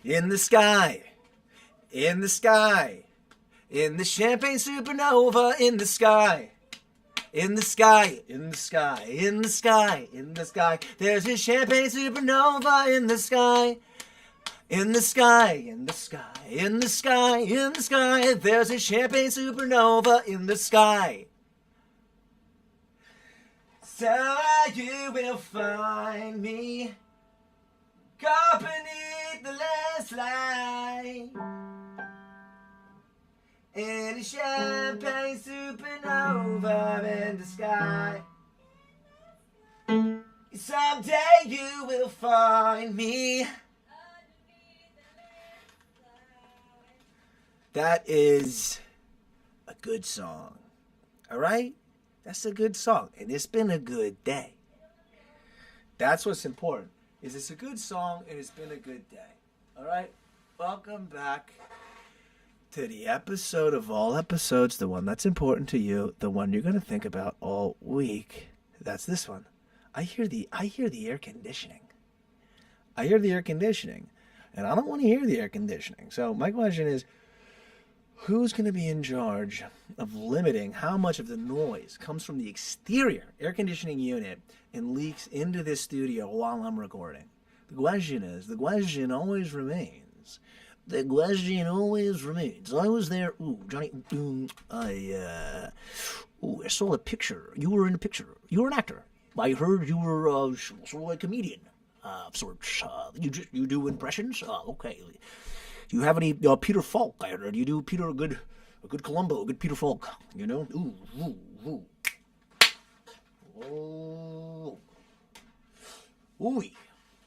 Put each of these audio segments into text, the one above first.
In the sky, in the sky, in the champagne supernova, in the sky. In the sky, in the sky, in the sky, in the sky, there's a champagne supernova in the sky. In the sky, in the sky, in the sky, in the sky, there's a champagne supernova in the sky. So you will find me caught beneath the landslide in a champagne supernova in the sky. Someday you will find me. That is a good song. All right? That's a good song. And it's been a good day. That's what's important. Is it's a good song and it's been a good day. All right? Welcome back to the episode of all episodes, the one that's important to you, the one you're going to think about all week. That's this one. I hear the air conditioning. I hear the air conditioning. And I don't want to hear the air conditioning. So my question is, who's going to be in charge of limiting how much of the noise comes from the exterior air conditioning unit and leaks into this studio while I'm recording? The question always remains. The question always remains. I was there. Ooh, Johnny. I saw a picture. You were in a picture. You were an actor. I heard you were sort of a comedian of sorts. You do impressions? Okay. Do you have any Peter Falk? I heard you do Peter a good Columbo, a good Peter Falk. You know? Ooh. Ooh.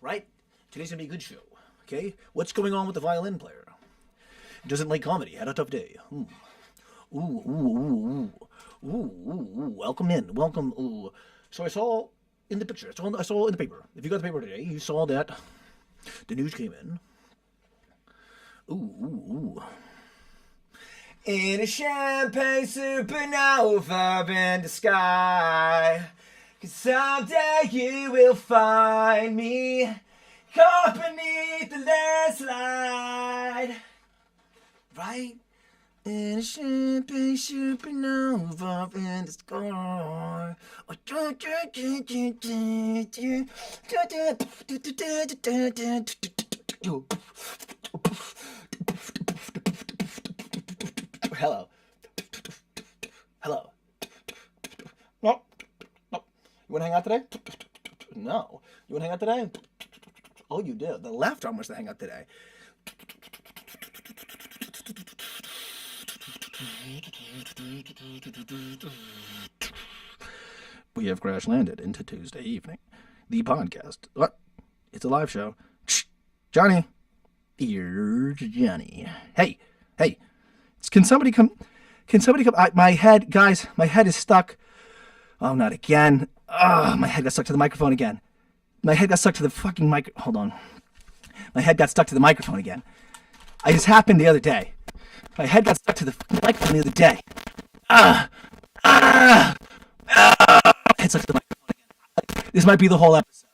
Right? Today's gonna be a good show. Okay? What's going on with the violin player? Doesn't like comedy. Had a tough day. Ooh. Welcome in. Welcome. Ooh. So I saw in the picture. I saw in the paper. If you got the paper today, you saw that the news came in. Ooh. In a champagne supernova in the sky. 'Cause someday you will find me caught beneath the landslide. Right? In a champagne supernova in the sky. Hello. No. You want to hang out today? No. You want to hang out today? Oh, you do. The left arm wants to hang out today. We have crash landed into Tuesday evening. The podcast. What? It's a live show. Shh. Johnny. Here's Johnny. Hey. Can somebody come? My head is stuck. Oh, not again. My head got stuck to the microphone again. My head got stuck to the fucking mic. Hold on. My head got stuck to the microphone again. This happened the other day. My head got stuck to the microphone the other day. Head stuck to the microphone again. This might be the whole episode.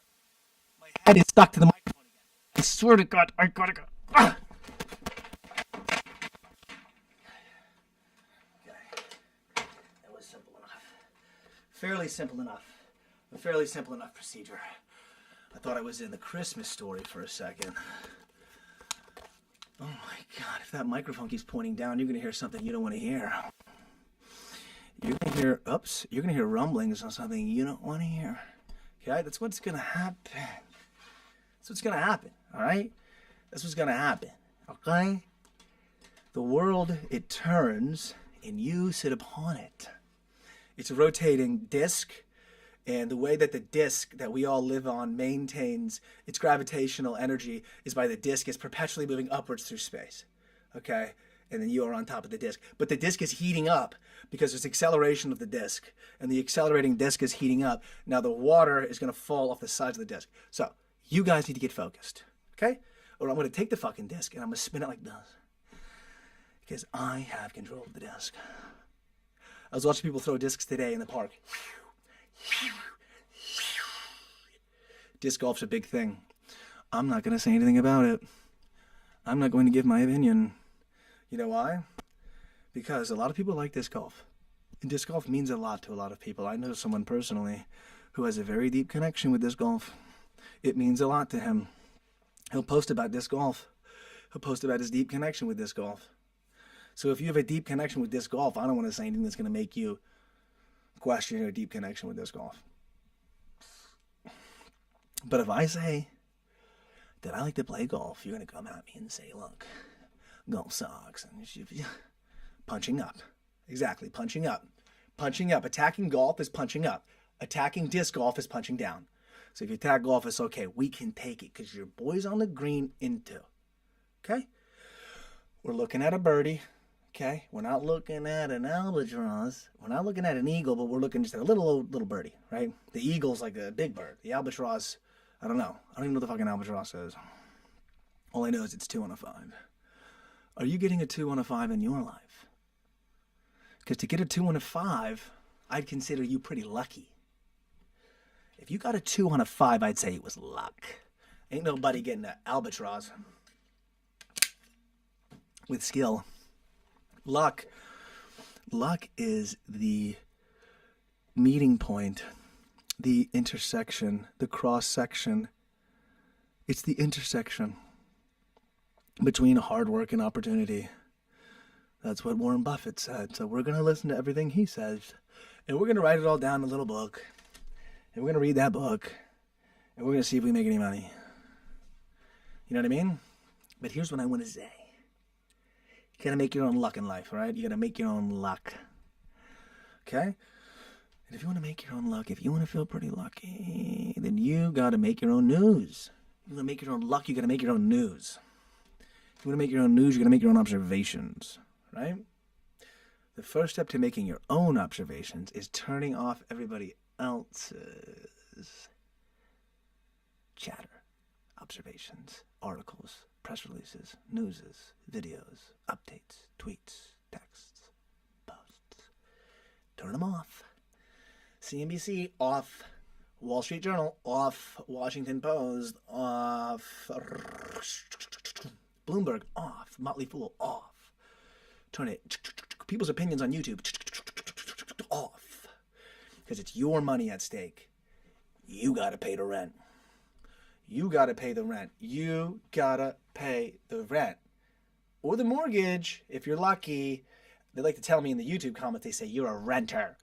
My head is stuck to the microphone again. I swear to God, I gotta go. Okay. That was simple enough. Fairly simple enough. A fairly simple enough procedure. I thought I was in the Christmas Story for a second. Oh my God, if that microphone keeps pointing down, you're going to hear something you don't want to hear. You're going to hear rumblings on something you don't want to hear. Okay, that's what's going to happen. That's what's going to happen, all right? That's what's going to happen, okay? The world, it turns, and you sit upon it. It's a rotating disc. And the way that the disk that we all live on maintains its gravitational energy is by the disk is perpetually moving upwards through space. Okay? And then you are on top of the disk. But the disk is heating up because there's acceleration of the disk. And the accelerating disk is heating up. Now the water is going to fall off the sides of the disk. So you guys need to get focused. Okay? Or I'm going to take the fucking disk and I'm going to spin it like this. Because I have control of the disk. I was watching people throw discs today in the park. Disc golf's a big thing. I'm not going to say anything about it. I'm not going to give my opinion. You know why? Because a lot of people like disc golf. And disc golf means a lot to a lot of people. I know someone personally who has a very deep connection with disc golf. It means a lot to him. He'll post about disc golf. He'll post about his deep connection with disc golf. So if you have a deep connection with disc golf, I don't want to say anything that's going to make you question your deep connection with disc golf. But if I say that I like to play golf, you're going to come at me and say, look, golf sucks. And punching up. Exactly, punching up. Punching up. Attacking golf is punching up. Attacking disc golf is punching down. So if you attack golf, it's okay. We can take it because your boy's on the green in two. Okay? We're looking at a birdie. Okay? We're not looking at an albatross. We're not looking at an eagle, but we're looking just at a little birdie, right? The eagle's like a big bird. The albatross, I don't know. I don't even know what the fucking albatross is. All I know is it's 2 on a 5. Are you getting a 2 on a 5 in your life? Because to get a 2 on a 5, I'd consider you pretty lucky. If you got a 2 on a 5, I'd say it was luck. Ain't nobody getting an albatross with skill. Luck is the meeting point, the intersection, the cross section. It's the intersection between hard work and opportunity. That's what Warren Buffett said. So we're going to listen to everything he says, and we're going to write it all down in a little book, and we're going to read that book, and we're going to see if we make any money. You know what I mean? But here's what I want to say. You got to make your own luck in life, right? You got to make your own luck. Okay? And if you want to make your own luck, if you want to feel pretty lucky, then you got to make your own news. You want to make your own luck, you got to make your own news. If you want to make your own news, you got to make your own observations, right? The first step to making your own observations is turning off everybody else's chatter, observations, articles, press releases, newses, videos, updates, tweets, texts, posts. Turn them off. CNBC off. Wall Street Journal off. Washington Post off. Bloomberg off. Motley Fool off. Turn it. People's opinions on YouTube off. Because it's your money at stake. You got to pay the rent. You got to pay the rent. You got to pay the rent. Or the mortgage, if you're lucky. They like to tell me in the YouTube comments, they say, you're a renter.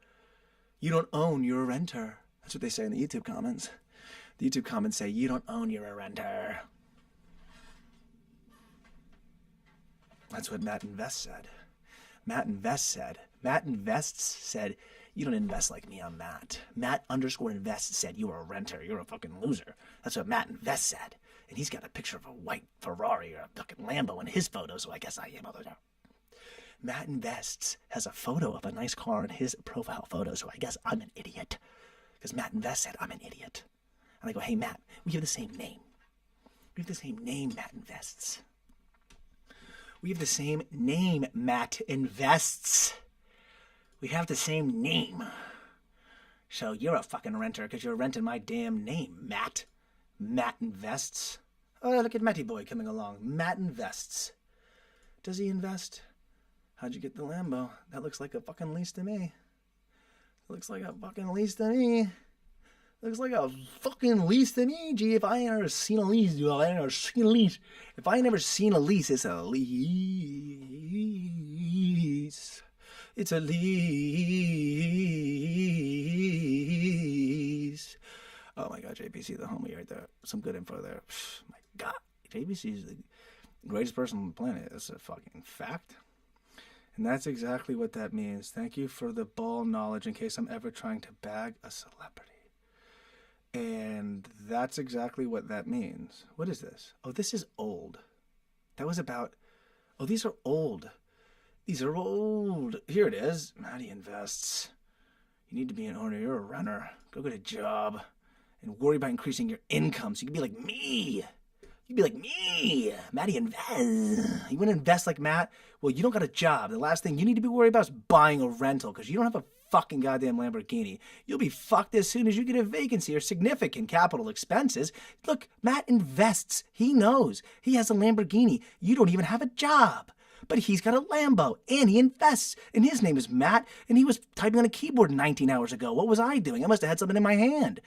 You don't own, you're a renter. That's what they say in the YouTube comments. The YouTube comments say, you don't own, you're a renter. That's what MatTHINKS said. MatTHINKS said, you don't invest like me, I'm Matt. Matt_invest said, you're a renter, you're a fucking loser. That's what MatTHINKS said. And he's got a picture of a white Ferrari or a fucking Lambo in his photo, so I guess I am a loser. MatTHINKS has a photo of a nice car in his profile photo, so I guess I'm an idiot. Because MatTHINKS said, I'm an idiot. And I go, hey, Matt, we have the same name. We have the same name, MatTHINKS. We have the same name, MatTHINKS. We have the same name. So you're a fucking renter because you're renting my damn name, Matt. MatTHINKS. Oh, look at Matty Boy coming along. MatTHINKS. Does he invest? How'd you get the Lambo? That looks like a fucking lease to me. Looks like a fucking lease to me. Looks like a fucking lease to me. Gee, if I ain't never seen a lease, If I ain't never seen a lease, it's a lease. It's a lease. Oh my God, JPC, the homie right there. Some good info there. My God, JPC is the greatest person on the planet. That's a fucking fact. And that's exactly what that means. Thank you for the ball knowledge in case I'm ever trying to bag a celebrity. And that's exactly what that means. What is this? Oh, this is old. That was about... Oh, these are old. These are old. Here it is. MattyInvests. You need to be an owner. You're a runner. Go get a job and worry about increasing your income so you can be like me. You'd be like me, MattyInvest. You want to invest like Matt? Well, you don't got a job. The last thing you need to be worried about is buying a rental because you don't have a fucking goddamn Lamborghini. You'll be fucked as soon as you get a vacancy or significant capital expenses. Look, Matt invests. He knows. He has a Lamborghini. You don't even have a job. But he's got a Lambo, and he invests. And his name is Matt, and he was typing on a keyboard 19 hours ago. What was I doing? I must have had something in my hand.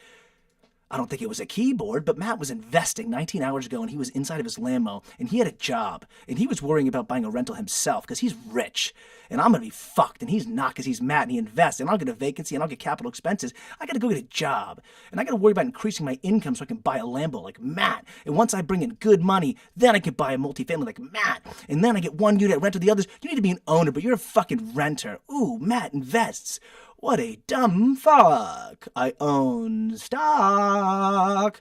I don't think it was a keyboard, but Matt was investing 19 hours ago, and he was inside of his Lambo, and he had a job, and he was worrying about buying a rental himself because he's rich, and I'm going to be fucked, and he's not because he's Matt, and he invests, and I'll get a vacancy, and I'll get capital expenses. I got to go get a job, and I got to worry about increasing my income so I can buy a Lambo like Matt, and once I bring in good money, then I can buy a multifamily like Matt, and then I get one unit rent to the others. You need to be an owner, but you're a fucking renter. Ooh, Matt invests. What a dumb fuck. I own stock.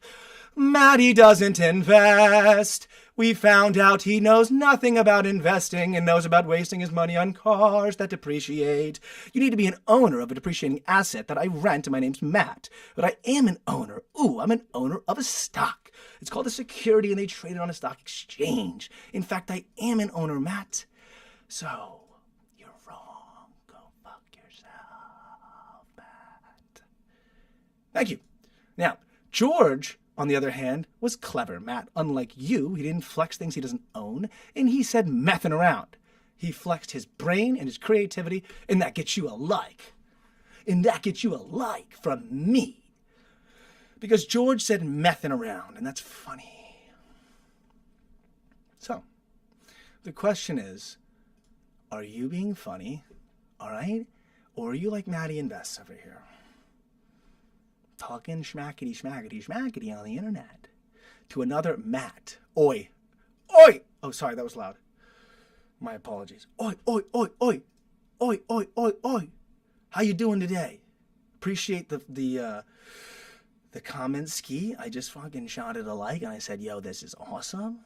Matty doesn't invest. We found out he knows nothing about investing and knows about wasting his money on cars that depreciate. You need to be an owner of a depreciating asset that I rent, and my name's Matt. But I am an owner. Ooh, I'm an owner of a stock. It's called a security, and they trade it on a stock exchange. In fact, I am an owner, Matt. So... Thank you. Now, George, on the other hand, was clever, Matt. Unlike you, he didn't flex things he doesn't own, and he said messing around. He flexed his brain and his creativity, and that gets you a like. And that gets you a like from me. Because George said messing around, and that's funny. So, the question is, are you being funny, all right? Or are you like Matty Invests over here? Talking schmackety schmackety schmackety on the internet to another Matt. Oi. Oi! Oh, sorry, that was loud. My apologies. Oi, oi, oi, oi. Oi, oi, oi, oi. How you doing today? Appreciate the comment ski. I just fucking shouted a like and I said, yo, this is awesome.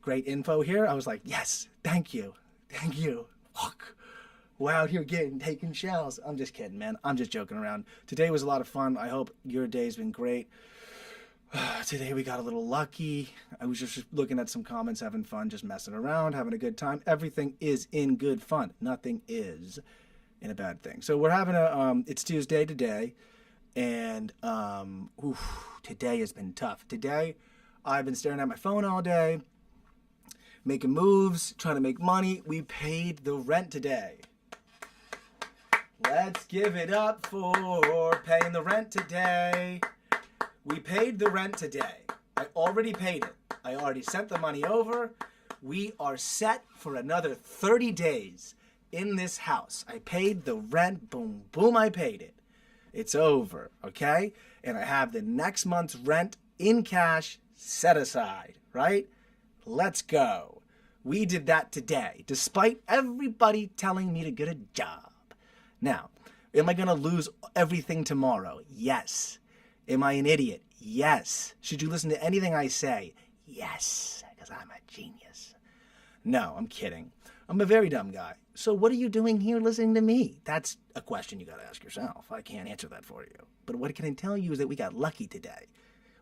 Great info here. I was like, yes, thank you. Thank you. Fuck. We're out here taking shells. I'm just kidding, man. I'm just joking around. Today was a lot of fun. I hope your day's been great. Today we got a little lucky. I was just looking at some comments, having fun, just messing around, having a good time. Everything is in good fun. Nothing is in a bad thing. So we're having it's Tuesday today, and today has been tough. Today, I've been staring at my phone all day, making moves, trying to make money. We paid the rent today. Let's give it up for paying the rent today. We paid the rent today. I already paid it. I already sent the money over. We are set for another 30 days in this house. I paid the rent. Boom, boom, I paid it. It's over, okay? And I have the next month's rent in cash set aside, right? Let's go. We did that today, despite everybody telling me to get a job. Now, am I going to lose everything tomorrow? Yes. Am I an idiot? Yes. Should you listen to anything I say? Yes, because I'm a genius. No, I'm kidding. I'm a very dumb guy. So what are you doing here listening to me? That's a question you got to ask yourself. I can't answer that for you. But what can I tell you is that we got lucky today.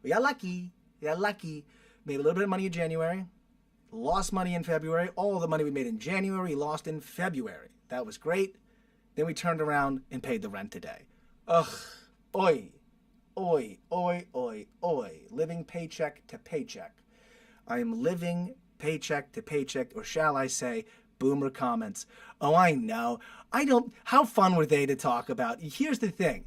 We got lucky. We got lucky. Made a little bit of money in January. Lost money in February. All the money we made in January, lost in February. That was great. Then we turned around and paid the rent today. Ugh. Oi. Oi. Oi. Oi. Oi. Living paycheck to paycheck. I am living paycheck to paycheck, or shall I say, boomer comments. Oh, I know. How fun were they to talk about? Here's the thing.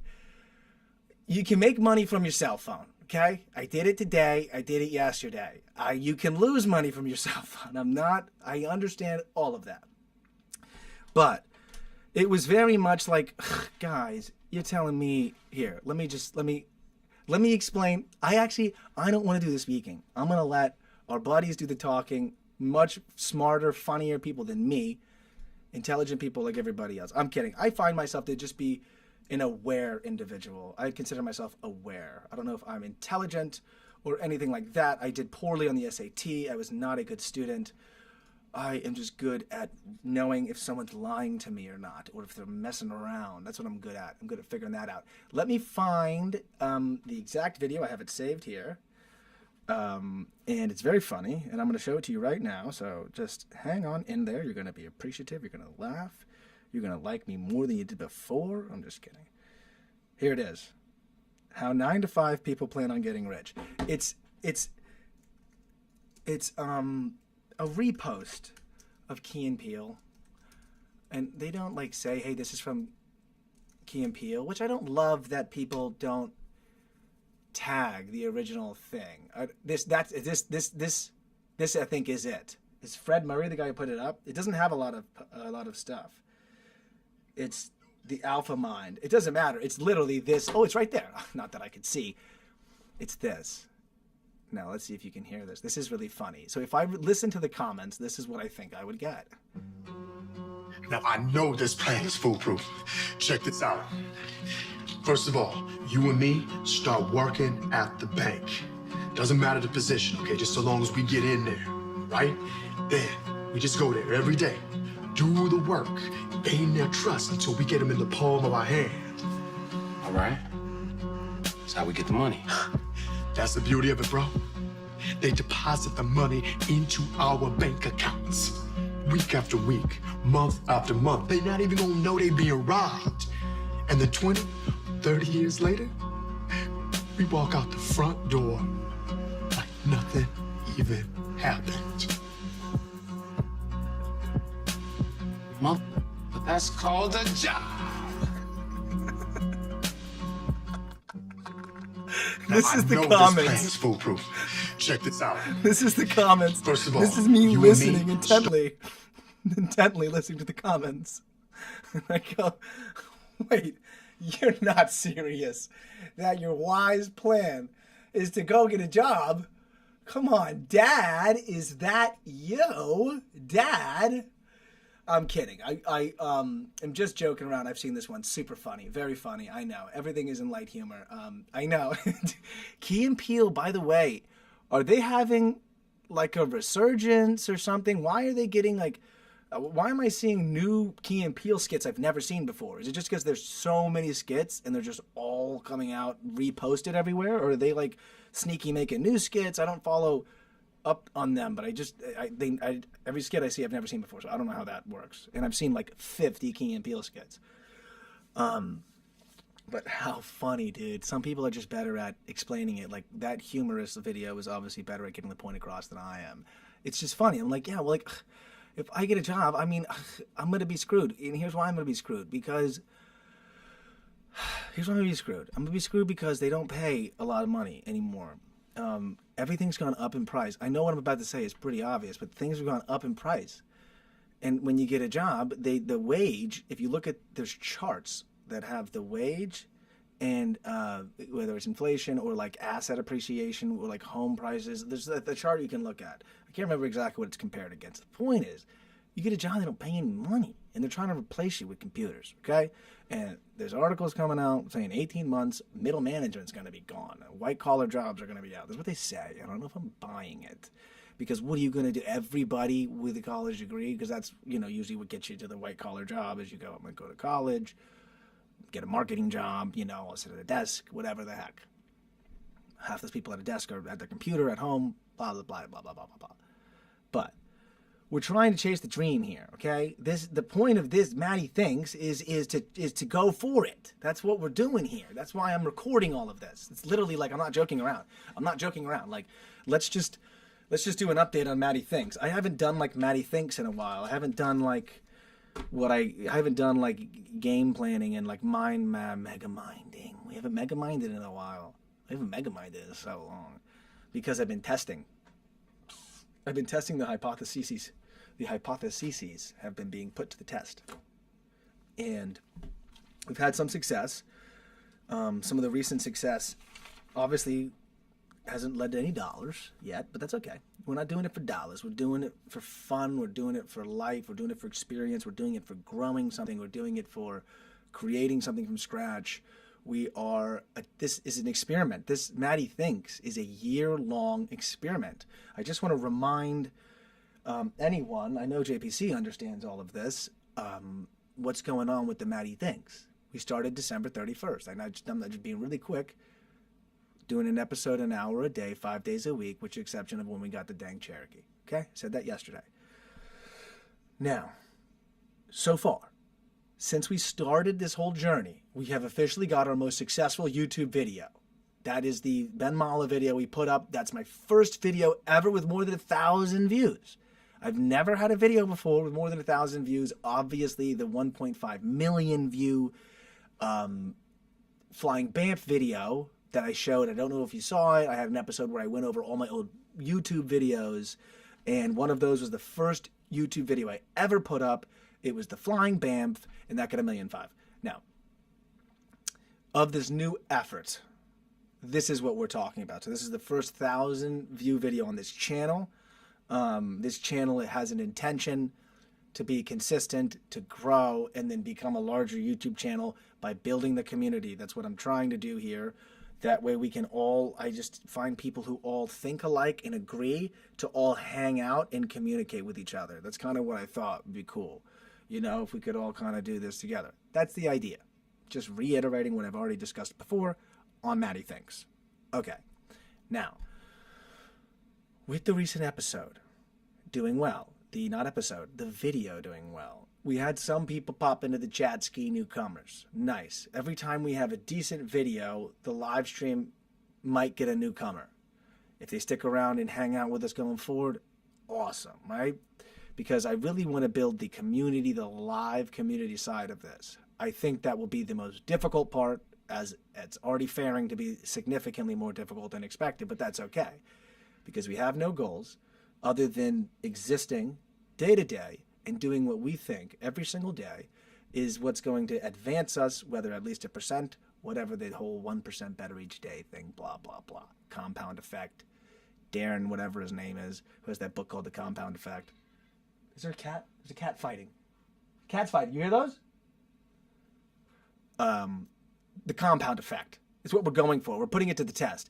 You can make money from your cell phone, okay? I did it today. I did it yesterday. You can lose money from your cell phone. I understand all of that. But it was very much like, guys, you're telling me, here, let me explain. I don't want to do the speaking. I'm going to let our buddies do the talking, much smarter, funnier people than me, intelligent people like everybody else. I'm kidding. I find myself to just be an aware individual. I consider myself aware. I don't know if I'm intelligent or anything like that. I did poorly on the SAT. I was not a good student. I am just good at knowing if someone's lying to me or not, or if they're messing around. That's what I'm good at. I'm good at figuring that out. Let me find the exact video. I have it saved here. And it's very funny, and I'm going to show it to you right now. So just hang on in there. You're going to be appreciative. You're going to laugh. You're going to like me more than you did before? I'm just kidding. Here it is. How 9 to 5 people plan on getting rich. It's a repost of Key and Peele. And they don't like say, hey, this is from Key and Peele, which I don't love that people don't tag the original thing. This I think is it. Is Fred Murray the guy who put it up? It doesn't have a lot of stuff. It's the Alpha Mind. It doesn't matter. It's literally this. Oh, it's right there. Not that I could see. It's this. Now let's see if you can hear this. This is really funny. So if I listen to the comments, this is what I think I would get. Now, I know this plan is foolproof. Check this out. First of all, you and me start working at the bank. Doesn't matter the position, okay? Just so long as we get in there, right? Then we just go there every day, do the work, gain their trust until we get them in the palm of our hand. All right. That's how we get the money. That's the beauty of it, bro. They deposit the money into our bank accounts. Week after week, month after month. They're not even gonna know they being robbed. And then 20, 30 years later, we walk out the front door like nothing even happened. But that's called a job. This is the This comments. plan is foolproof. Check this out. This is the comments. First of all, this is me you and listening me intently listening to the comments. And I go, wait, you're not serious that your wise plan is to go get a job? Come on, Dad, is that you? Dad? I'm kidding. I am just joking around. I've seen this one. Super funny. Very funny. I know. Everything is in light humor. I know. Key and Peele, by the way, are they having like a resurgence or something? Why are they getting like... why am I seeing new Key and Peele skits I've never seen before? Is it just because there's so many skits and they're just all coming out reposted everywhere? Or are they like sneaky making new skits? I don't follow up on them, but every skit I see I've never seen before, so I don't know how that works. And I've seen like 50 Key and Peele skits. But how funny, dude. Some people are just better at explaining it. Like that humorous video is obviously better at getting the point across than I am. It's just funny. I'm like, yeah, well, like... if I get a job, I mean, I'm going to be screwed. And here's why I'm going to be screwed. Because, here's why I'm going to be screwed. I'm going to be screwed because they don't pay a lot of money anymore. Everything's gone up in price. I know what I'm about to say is pretty obvious, but things have gone up in price. And when you get a job, the wage, if you look at, there's charts that have the wage and whether it's inflation or like asset appreciation or like home prices, there's the chart you can look at. I can't remember exactly what it's compared against. The point is, you get a job, they don't pay any money, and they're trying to replace you with computers, okay? And there's articles coming out saying 18 months, middle management's going to be gone. White-collar jobs are going to be out. That's what they say. I don't know if I'm buying it. Because what are you going to do? Everybody with a college degree? Because that's, usually what gets you to the white-collar job is you go, I'm going to go to college, get a marketing job, I'll sit at a desk, whatever the heck. Half those people at a desk are at their computer at home, blah, blah, blah, blah, blah, blah, blah. But we're trying to chase the dream here, okay? The point of this MattyTHINKS is to go for it. That's what we're doing here. That's why I'm recording all of this. It's literally like I'm not joking around. I'm not joking around. Like let's just do an update on MattyTHINKS. I haven't done like MattyTHINKS in a while. I haven't done like I haven't done like game planning and like mega minding. We haven't mega minded in a while. I haven't mega minded in so long because I've been testing. I've been testing the hypotheses. The hypotheses have been being put to the test. And we've had some success. Some of the recent success obviously hasn't led to any dollars yet, but that's okay. We're not doing it for dollars. We're doing it for fun. We're doing it for life. We're doing it for experience. We're doing it for growing something. We're doing it for creating something from scratch. This is an experiment. This MattyTHINKS is a year-long experiment. I just want to remind anyone, I know JPC understands all of this, what's going on with the MattyTHINKS. We started December 31st. I'm not just being really quick, doing an episode an hour a day, 5 days a week, with the exception of when we got the dang Cherokee. Okay? I said that yesterday. Now, so far, since we started this whole journey, we have officially got our most successful YouTube video. That is the Ben Mala video we put up. That's my first video ever with more than 1,000 views. I've never had a video before with more than 1,000 views. Obviously, the 1.5 million view Flying Bamf video that I showed, I don't know if you saw it. I had an episode where I went over all my old YouTube videos, and one of those was the first YouTube video I ever put up. It was the Flying Bamf, and that got 1.5 million. Now, of this new effort, this is what we're talking about. So this is the first 1,000 view video on this channel. This channel, it has an intention to be consistent, to grow, and then become a larger YouTube channel by building the community. That's what I'm trying to do here. That way we can all, I just find people who all think alike and agree to all hang out and communicate with each other. That's kind of what I thought would be cool. You know, if we could all kind of do this together. That's the idea. Just reiterating what I've already discussed before on MattyTHINKS. Okay. Now, with the recent episode doing well, the video doing well, we had some people pop into the chat ski newcomers. Nice. Every time we have a decent video, the live stream might get a newcomer. If they stick around and hang out with us going forward, awesome, right? Because I really want to build the community, the live community side of this. I think that will be the most difficult part, as it's already faring to be significantly more difficult than expected, but that's okay. Because we have no goals other than existing day to day and doing what we think every single day is what's going to advance us, whether at least 1%, whatever the whole 1% better each day thing, blah, blah, blah. Compound effect. Darren, whatever his name is, who has that book called The Compound Effect. Is there a cat? There's a cat fighting. Cats fighting. You hear those? The compound effect is what we're going for. We're putting it to the test.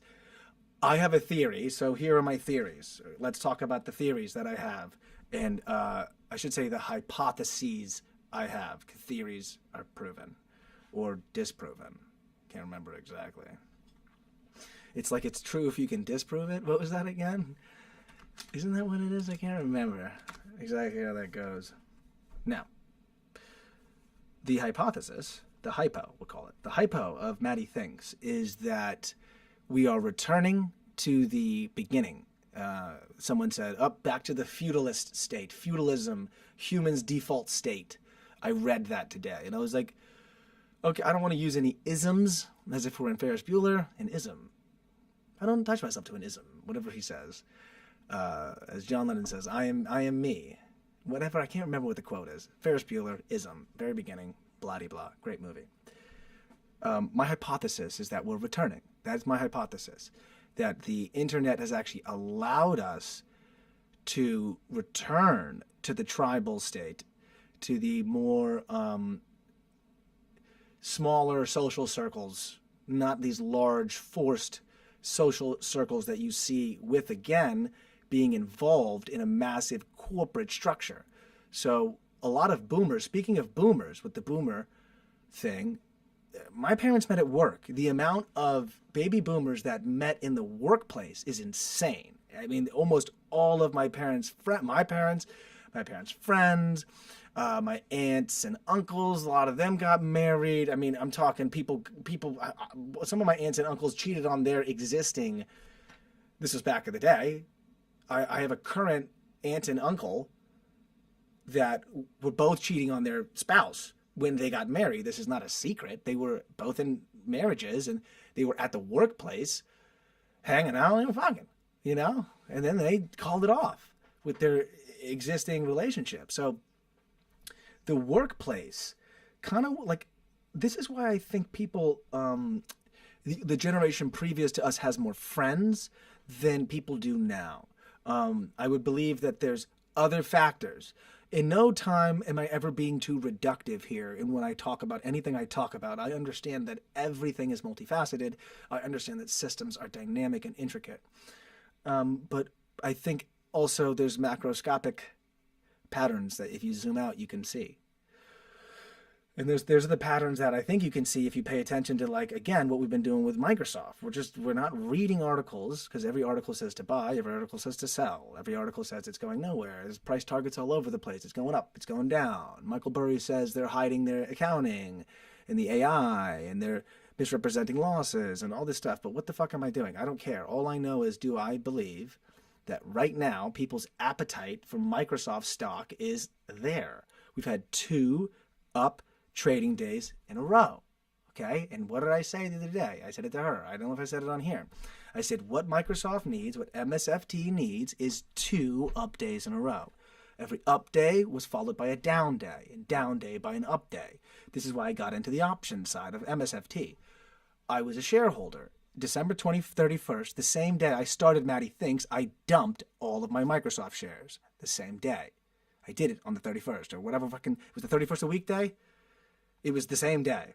I have a theory, so here are my theories. Let's talk about the theories that I have. And I should say the hypotheses I have. Theories are proven or disproven. Can't remember exactly. It's like it's true if you can disprove it. What was that again? Isn't that what it is? I can't remember exactly how that goes. Now, the hypothesis, the hypo, we'll call it, the hypo of MattyTHINKS is that we are returning to the beginning. Someone said, back to the feudalist state, feudalism, human's default state. I read that today, and I was like, okay, I don't want to use any isms, as if we're in Ferris Bueller, an ism. I don't attach myself to an ism, whatever he says. As John Lennon says, I am me. Whatever, I can't remember what the quote is. Ferris Bueller, ism, very beginning, blah-de-blah, great movie. My hypothesis is that we're returning. That's my hypothesis. That the internet has actually allowed us to return to the tribal state, to the more smaller social circles, not these large forced social circles that you see with, again, being involved in a massive corporate structure. So a lot of boomers, speaking of boomers, with the boomer thing, my parents met at work. The amount of baby boomers that met in the workplace is insane. I mean, almost all of my parents' friends, my aunts and uncles, a lot of them got married. I mean, I'm talking people, some of my aunts and uncles cheated on their existing, this was back in the day. I have a current aunt and uncle that were both cheating on their spouse when they got married. This is not a secret. They were both in marriages and they were at the workplace hanging out and fucking, you know? And then they called it off with their existing relationship. So the workplace kind of like, this is why I think people, the generation previous to us has more friends than people do now. I would believe that there's other factors. In no time am I ever being too reductive here. And when I talk about anything I talk about, I understand that everything is multifaceted. I understand that systems are dynamic and intricate. But I think also there's macroscopic patterns that if you zoom out, you can see. And there's the patterns that I think you can see if you pay attention to, like, again, what we've been doing with Microsoft. We're not reading articles because every article says to buy, every article says to sell, every article says it's going nowhere. There's price targets all over the place. It's going up, it's going down. Michael Burry says they're hiding their accounting and the AI and they're misrepresenting losses and all this stuff. But what the fuck am I doing? I don't care. All I know is, do I believe that right now people's appetite for Microsoft stock is there? We've had 2 up trading days in a row. Okay? And what did I say the other day? I said it to her. I don't know if I said it on here. I said what Microsoft needs, what MSFT needs, is 2 up days in a row. Every up day was followed by a down day, and down day by an up day. This is why I got into the option side of MSFT. I was a shareholder. December 31st, the same day I started MattyTHINKS, I dumped all of my Microsoft shares the same day. I did it on the 31st or whatever fucking, was the 31st a weekday? It was the same day.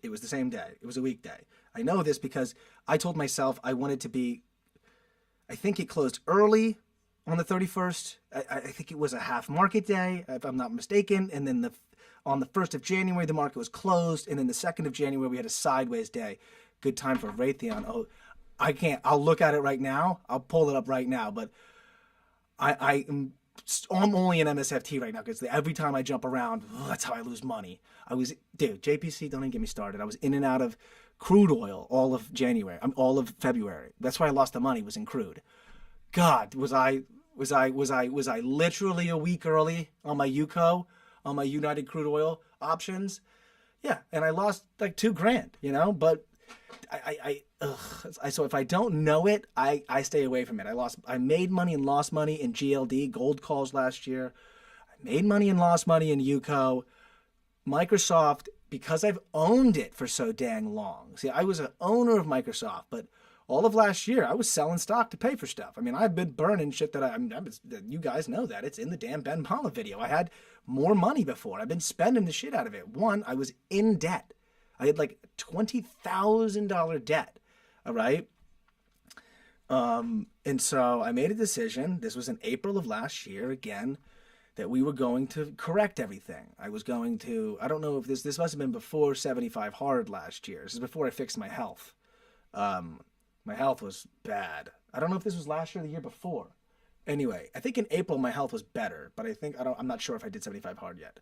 It was the same day. It was a weekday. I know this because I told myself I wanted to be, I think it closed early on the 31st. I think it was a half market day, if I'm not mistaken. And then on the 1st of January, the market was closed. And then the 2nd of January, we had a sideways day. Good time for Raytheon. Oh, I can't. I'll look at it right now. I'll pull it up right now. But I'm only in MSFT right now because every time I jump around, that's how I lose money. Dude, JPC, don't even get me started. I was in and out of crude oil all of January. All of February. That's why I lost the money, was in crude. God, was I literally a week early on my UCO, on my United Crude Oil options? Yeah, and I lost like $2,000, but so if I don't know it, I stay away from it. I made money and lost money in GLD, gold calls last year. I made money and lost money in UCO. Microsoft, because I've owned it for so dang long. See, I was an owner of Microsoft, but all of last year I was selling stock to pay for stuff. I mean, I've been burning shit that you guys know that. It's in the damn Ben Pala video. I had more money before. I've been spending the shit out of it. One, I was in debt. I had like $20,000 debt. All right. And so I made a decision. This was in April of last year again, that we were going to correct everything. I was going to, I don't know if this must have been before 75 hard last year. This is before I fixed my health. My health was bad. I don't know if this was last year or the year before. Anyway, I think in April my health was better, but I'm not sure if I did 75 hard yet.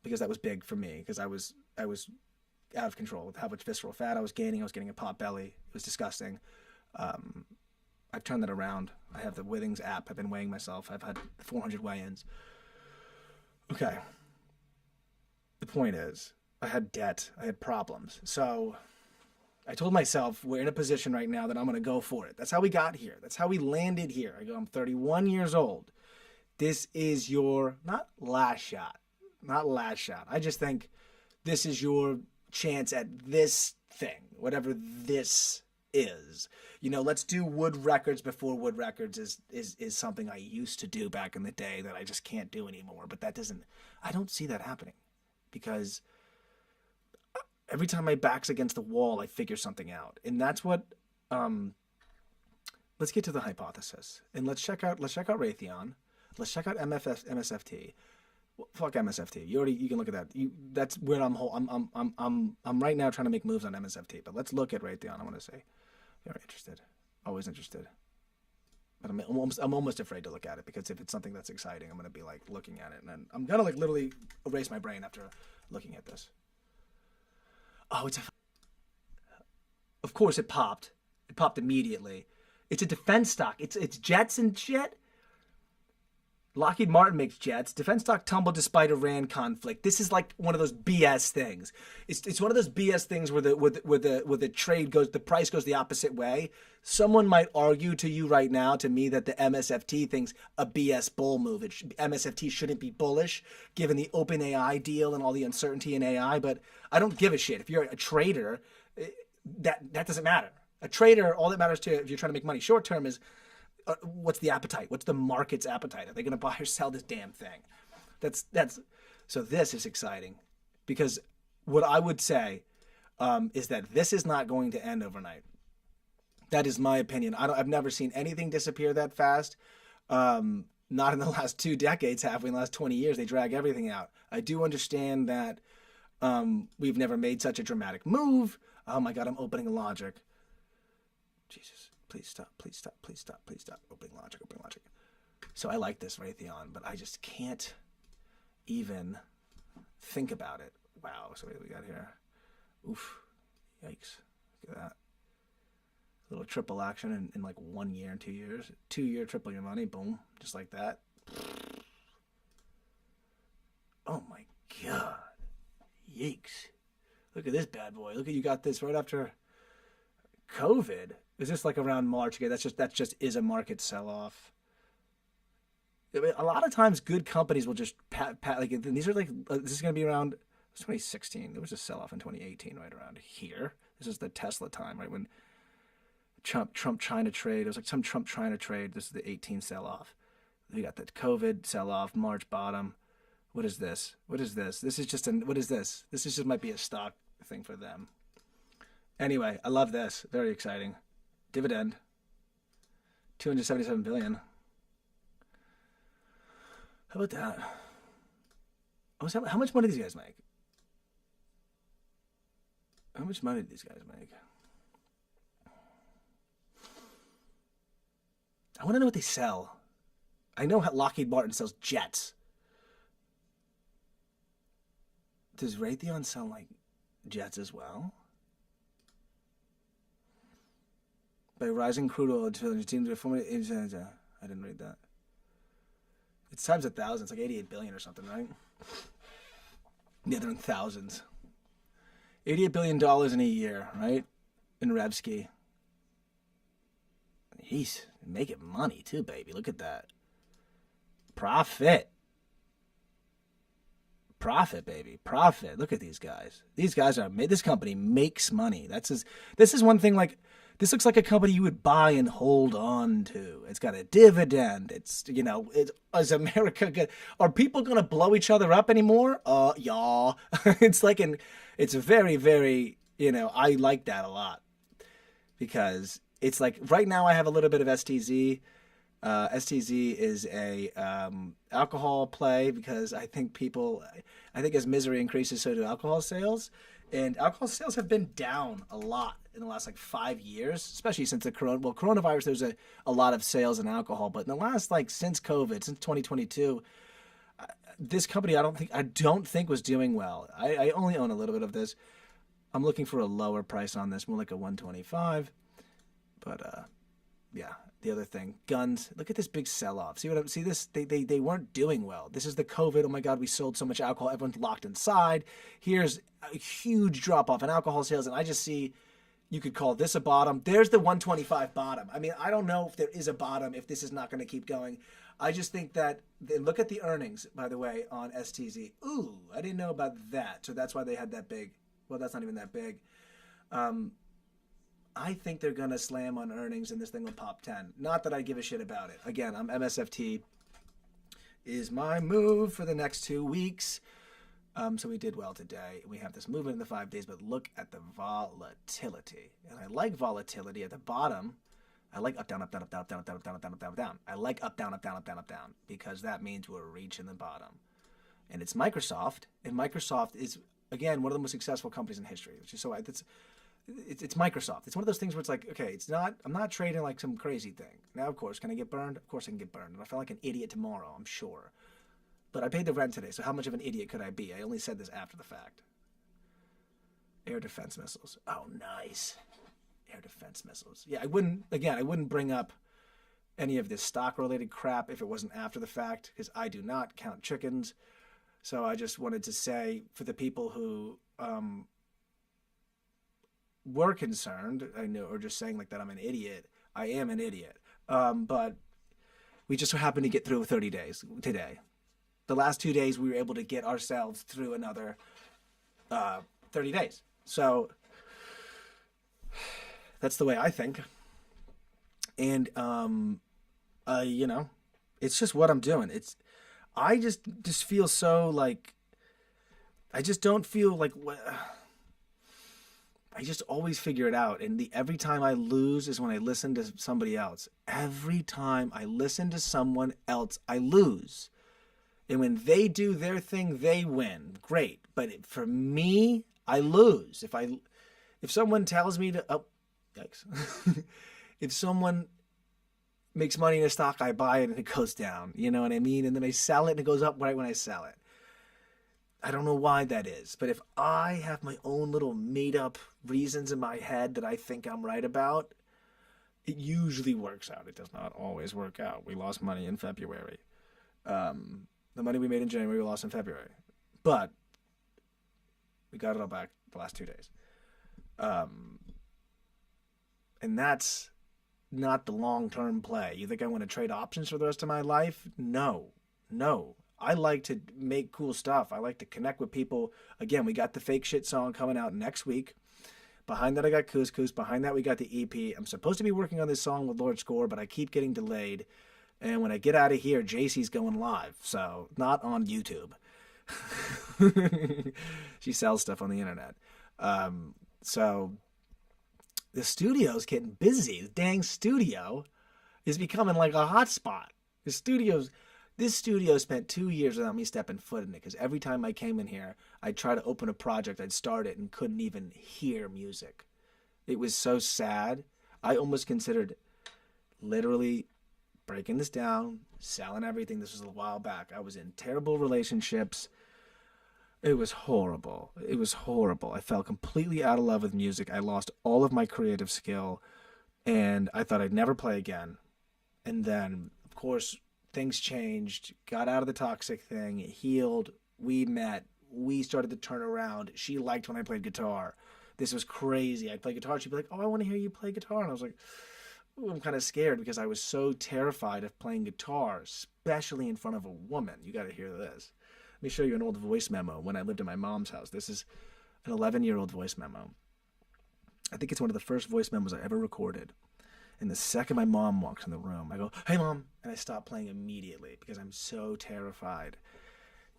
Because that was big for me, because I was out of control with how much visceral fat I was gaining. I was getting a pot belly. It was disgusting. I've turned that around. I have the Withings app. I've been weighing myself. I've had 400 weigh-ins. Okay. The point is, I had debt. I had problems. So I told myself, we're in a position right now that I'm going to go for it. That's how we got here. That's how we landed here. I go, I'm 31 years old. This is your, not last shot. I just think this is your chance at this thing, whatever this is. Let's do wood records before wood records is something I used to do back in the day that I just can't do anymore. But I don't see that happening, because every time my back's against the wall, I figure something out. And that's what, let's get to the hypothesis, and let's check out Raytheon. Let's check out MSFT. Well, fuck MSFT. You can look at that. That's where I'm right now trying to make moves on MSFT. But let's look at Raytheon. I want to say, very interested, always interested. But I'm almost afraid to look at it, because if it's something that's exciting, I'm gonna be like looking at it, and then I'm gonna like literally erase my brain after looking at this. Oh, of course it popped. It popped immediately. It's a defense stock. It's jets and shit. Lockheed Martin makes jets. Defense stock tumbled despite Iran conflict. This is like one of those BS things. It's one of those BS things where the trade goes, the price goes the opposite way. Someone might argue to you right now, to me, that the MSFT thing's a BS bull move. MSFT shouldn't be bullish given the OpenAI deal and all the uncertainty in AI. But I don't give a shit. If you're a trader, that doesn't matter. A trader, all that matters to you if you're trying to make money short term is, what's the appetite? What's the market's appetite? Are they going to buy or sell this damn thing? So this is exciting, because what I would say is that this is not going to end overnight. That is my opinion. I've never seen anything disappear that fast. Not in the last 2 decades, have we? In the last 20 years, they drag everything out. I do understand that we've never made such a dramatic move. Oh my God, I'm opening Logic. Jesus, please stop, please stop, please stop, please stop. Opening Logic, opening Logic. So I like this Raytheon, but I just can't even think about it. Wow, so what do we got here? Oof, yikes, look at that. A little triple action in like 1 year and 2 years. 2 year, triple your money, boom, just like that. Oh my God, yikes. Look at this bad boy. Look at, you got this right after COVID. Is this like around March? Okay, that just is a market sell-off. I mean, a lot of times good companies will just pat like, these are like, this is going to be around, it was 2016. There was a sell-off in 2018 right around here. This is the Tesla time, right? When Trump China trade, it was like some Trump China trade. This is the 18 sell-off. We got the COVID sell-off, March bottom. What is this? What is this? This is just what is this? This is just might be a stock thing for them. Anyway, I love this. Very exciting. Dividend. 277 billion. How about that? How much money do these guys make? How much money do these guys make? I want to know what they sell. I know how Lockheed Martin sells jets. Does Raytheon sell like jets as well? By rising crude oil, I didn't read that. It's times 1,000. It's like 88 billion or something, right? Yeah, they're in thousands. $88 billion in a year, right? In Revsky. He's making money too, baby. Look at that. Profit. Profit, baby. Profit. Look at these guys. These guys are, this company makes money. This is one thing, like, this looks like a company you would buy and hold on to. It's got a dividend. It's, you know, is America good? Are people going to blow each other up anymore? Yeah. It's like, it's very, very, you know, I like that a lot. Because it's like, right now I have a little bit of STZ. STZ is a alcohol play, because I think as misery increases, so do alcohol sales. And alcohol sales have been down a lot in the last like 5 years, especially since the coronavirus. There's a lot of sales in alcohol, but in the last, like, since COVID, since 2022, this company I don't think was doing well. I only own a little bit of this. I'm looking for a lower price on this, more like a 125. But yeah, the other thing, guns. Look at this big sell-off. See this? They weren't doing well. This is the COVID. Oh my God, we sold so much alcohol. Everyone's locked inside. Here's a huge drop-off in alcohol sales, and I just see, you could call this a bottom. There's the 125 bottom. I mean, I don't know if there is a bottom, if this is not going to keep going. I just think that, look at the earnings, by the way, on STZ. Ooh, I didn't know about that. So that's why they had that big. Well, that's not even that big. I think they're going to slam on earnings and this thing will pop 10. Not that I give a shit about it. Again, I'm MSFT is my move for the next 2 weeks. So we did well today. We have this movement in the 5 days, but look at the volatility. And I like volatility at the bottom. I like up, down, up, down, up, down, up, down, up, down, up, down, up, down, up, down, up, down. I like up, down, up, down, up, down, up, down, because that means we're reaching the bottom. And it's Microsoft, and Microsoft is, again, one of the most successful companies in history. Which is it's Microsoft. It's one of those things where it's like, okay, I'm not trading like some crazy thing. Now, of course, can I get burned? Of course I can get burned. And I feel like an idiot tomorrow, I'm sure. But I paid the rent today, so how much of an idiot could I be? I only said this after the fact. Air defense missiles. Oh, nice. Air defense missiles. Yeah, I wouldn't bring up any of this stock-related crap if it wasn't after the fact, because I do not count chickens. So I just wanted to say, for the people who were concerned, I know, or just saying like that I'm an idiot, I am an idiot. But we just so happened to get through 30 days today. The last 2 days, we were able to get ourselves through another 30 days. So that's the way I think. And, you know, it's just what I'm doing. I just feel so like, I just don't feel like, I just always figure it out. And every time I lose is when I listen to somebody else. Every time I listen to someone else, I lose. And when they do their thing, they win. Great. But for me, I lose. If someone tells me to, oh, yikes. If someone makes money in a stock, I buy it and it goes down. You know what I mean? And then I sell it and it goes up right when I sell it. I don't know why that is, but if I have my own little made up reasons in my head that I think I'm right about, it usually works out. It does not always work out. We lost money in February. The money we made in January, we lost in February. But we got it all back the last 2 days. And that's not the long-term play. You think I want to trade options for the rest of my life? No. I like to make cool stuff. I like to connect with people. Again, we got the Fake Shit song coming out next week. Behind that, I got Couscous. Behind that, we got the EP. I'm supposed to be working on this song with Lord Score, but I keep getting delayed. And when I get out of here, JC's going live. So, not on YouTube. She sells stuff on the internet. So, the studio's getting busy. The dang studio is becoming like a hotspot. This studio spent 2 years without me stepping foot in it, because every time I came in here, I'd try to open a project, I'd start it, and couldn't even hear music. It was so sad. I almost considered literally breaking this down, selling everything. This was a while back. I was in terrible relationships. It was horrible. I fell completely out of love with music. I lost all of my creative skill, and I thought I'd never play again. And then, of course, things changed, got out of the toxic thing, healed, we met, we started to turn around. She liked when I played guitar. This was crazy. I'd play guitar, she'd be like, oh, I want to hear you play guitar. And I was like, ooh, I'm kind of scared, because I was so terrified of playing guitar, especially in front of a woman. You got to hear this. Let me show you an old voice memo when I lived in my mom's house. This is an 11-year-old voice memo. I think it's one of the first voice memos I ever recorded. And the second my mom walks in the room, I go, hey, Mom. And I stop playing immediately, because I'm so terrified,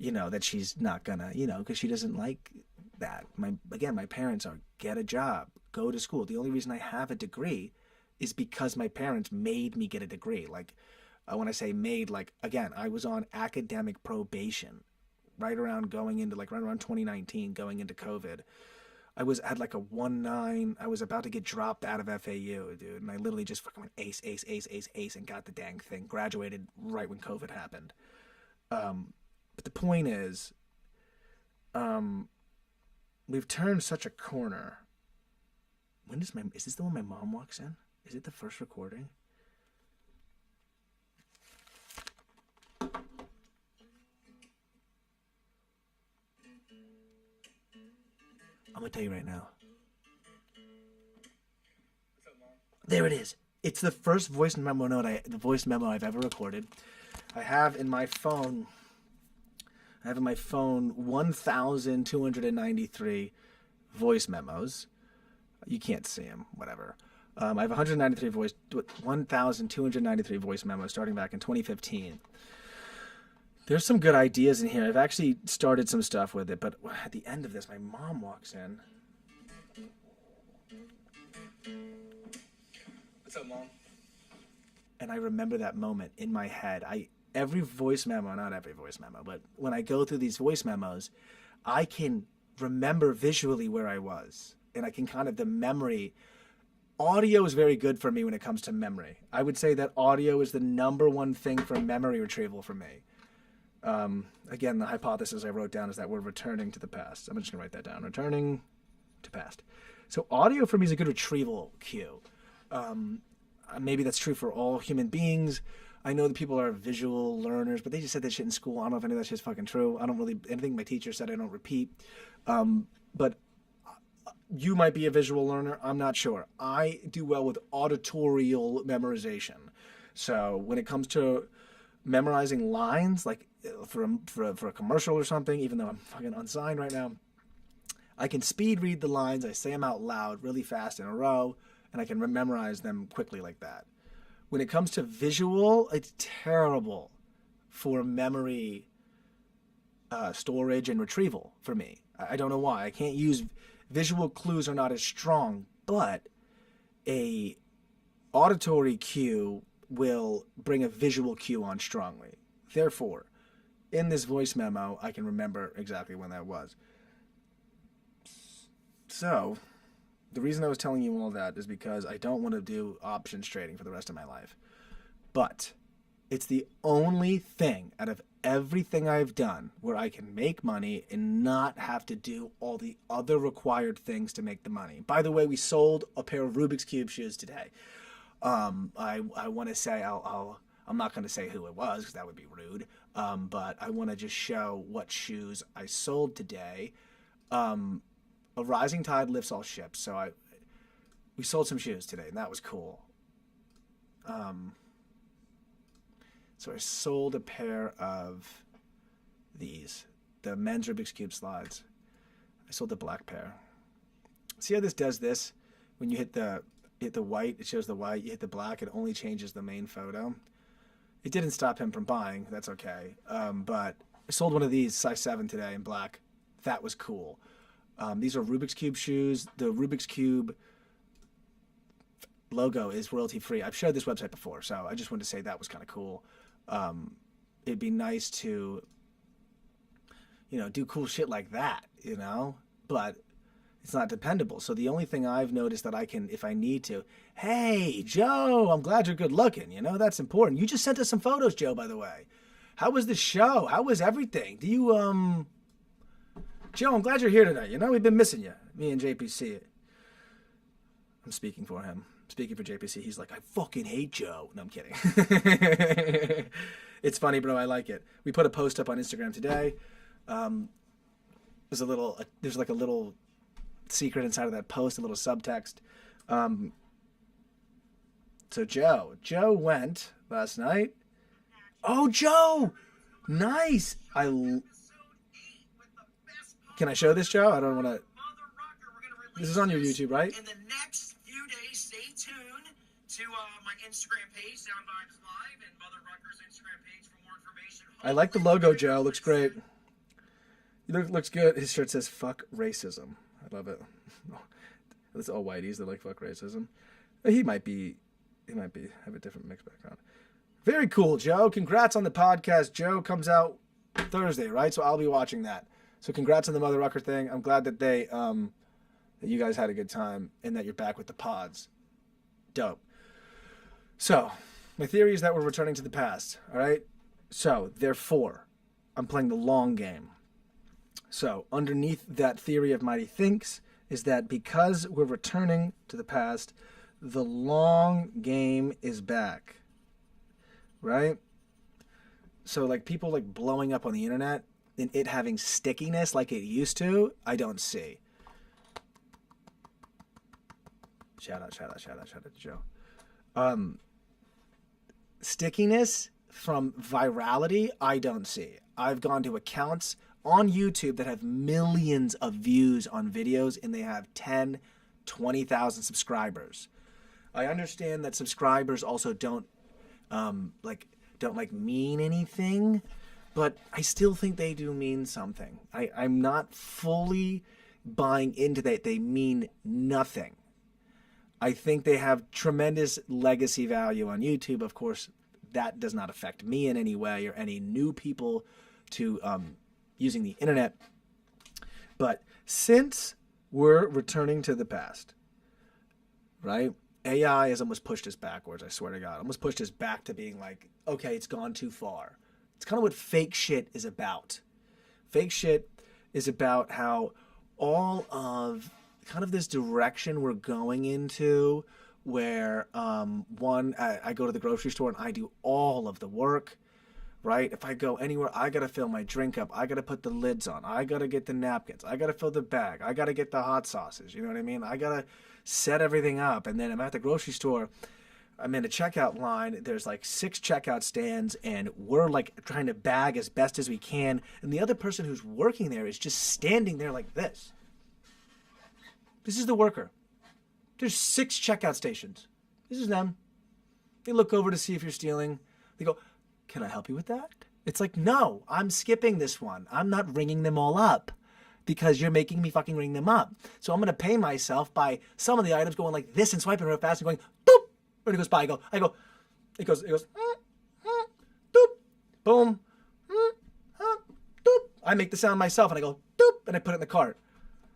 that she's not gonna, because she doesn't like that. My parents are, get a job, go to school. The only reason I have a degree is because my parents made me get a degree. Like, when I say made, like, again, I was on academic probation right around 2019, going into COVID. I had like a 1.9. I was about to get dropped out of FAU, dude. And I literally just fucking went ace, and got the dang thing. Graduated right when COVID happened. But the point is, we've turned such a corner. Is this the one my mom walks in? Is it the first recording? I'm going to tell you right now. There it is. It's the first voice memo I've ever recorded. I have in my phone 1,293 voice memos. You can't see them, whatever. I have 1,293 voice memos starting back in 2015. There's some good ideas in here. I've actually started some stuff with it, but at the end of this, my mom walks in. What's up, Mom? And I remember that moment in my head. Every voice memo, not every voice memo, but when I go through these voice memos, I can remember visually where I was. And I can the memory. Audio is very good for me when it comes to memory. I would say that audio is the #1 thing for memory retrieval for me. Again, the hypothesis I wrote down is that we're returning to the past. I'm just going to write that down. Returning to past. So audio for me is a good retrieval cue. Maybe that's true for all human beings. I know that people are visual learners, but they just said that shit in school. I don't know if any of that shit's fucking true. Anything my teacher said I don't repeat. But you might be a visual learner. I'm not sure. I do well with auditorial memorization. So when it comes to memorizing lines, like for a commercial or something, even though I'm fucking unsigned right now, I can speed read the lines. I say them out loud really fast in a row, and I can memorize them quickly like that. When it comes to visual, it's terrible for memory storage and retrieval for me. I don't know why. I can't use visual clues are not as strong, but a auditory cue will bring a visual cue on strongly. Therefore, in this voice memo, I can remember exactly when that was. So, the reason I was telling you all that is because I don't want to do options trading for the rest of my life. But it's the only thing out of everything I've done where I can make money and not have to do all the other required things to make the money. By the way, we sold a pair of Rubik's Cube shoes today. I want to say I'm not going to say who it was because that would be rude. But I want to just show what shoes I sold today. A rising tide lifts all ships. So we sold some shoes today, and that was cool. So I sold a pair of these, the men's Rubik's Cube slides. I sold the black pair. See how this does this? When you hit the white, it shows the white. You hit the black, it only changes the main photo. It didn't stop him from buying. That's okay. But I sold one of these, size 7 today in black. That was cool. These are Rubik's Cube shoes. The Rubik's Cube logo is royalty free. I've shared this website before, so I just wanted to say that was kind of cool. It'd be nice to, do cool shit like that, but it's not dependable. So the only thing I've noticed that I can, if I need to, hey, Joe, I'm glad you're good looking. That's important. You just sent us some photos, Joe, by the way. How was the show? How was everything? Do you, Joe, I'm glad you're here tonight. We've been missing you, me and JPC. I'm speaking for him. Speaking for JPC, he's like, I fucking hate Joe. No, I'm kidding. It's funny, bro. I like it. We put a post up on Instagram today. There's like a little secret inside of that post, a little subtext. So Joe went last night. Oh, Joe! Nice! Can I show this, Joe? I don't want to. This is on your YouTube, right? In the next few days, stay tuned to my Instagram page, Soundvibes Live, and Mother Rucker's Instagram page for more information. I like the logo, Joe. Looks great. Looks good. His shirt says "fuck racism." I love it. It's all whiteys that like "fuck racism." He might have a different mixed background. Very cool, Joe. Congrats on the podcast. Joe comes out Thursday, right? So I'll be watching that. So congrats on the Mother Rucker thing. I'm glad that that you guys had a good time and that you're back with the pods. Dope. So my theory is that we're returning to the past. All right. So therefore, I'm playing the long game. So underneath that theory of MattyTHINKS is that because we're returning to the past, the long game is back. Right? So like people like blowing up on the internet and it having stickiness like it used to, I don't see. Shout out to Joe. Stickiness from virality, I don't see. I've gone to accounts on YouTube that have millions of views on videos and they have 10, 20,000 subscribers. I understand that subscribers also don't mean anything, but I still think they do mean something. I'm not fully buying into that they mean nothing. I think they have tremendous legacy value on YouTube. Of course, that does not affect me in any way or any new people to using the internet. But since we're returning to the past, right? AI has almost pushed us backwards, I swear to God. Almost pushed us back to being like, okay, it's gone too far. It's kind of what fake shit is about. Fake shit is about how all of kind of this direction we're going into where, I go to the grocery store and I do all of the work, right? If I go anywhere, I got to fill my drink up. I got to put the lids on. I got to get the napkins. I got to fill the bag. I got to get the hot sauces. You know what I mean? I got to set everything up. And then I'm at the grocery store. I'm in a checkout line. There's like 6 checkout stands and we're like trying to bag as best as we can. And the other person who's working there is just standing there like this. This is the worker. There's 6 checkout stations. This is them. They look over to see if you're stealing. They go, can I help you with that? It's like, no, I'm skipping this one. I'm not ringing them all up. because you're making me fucking ring them up. So I'm going to pay myself by some of the items going like this and swiping real fast and going, boop, when it goes by, it goes, doop, boom, doop. I make the sound myself and I go, doop, and I put it in the cart.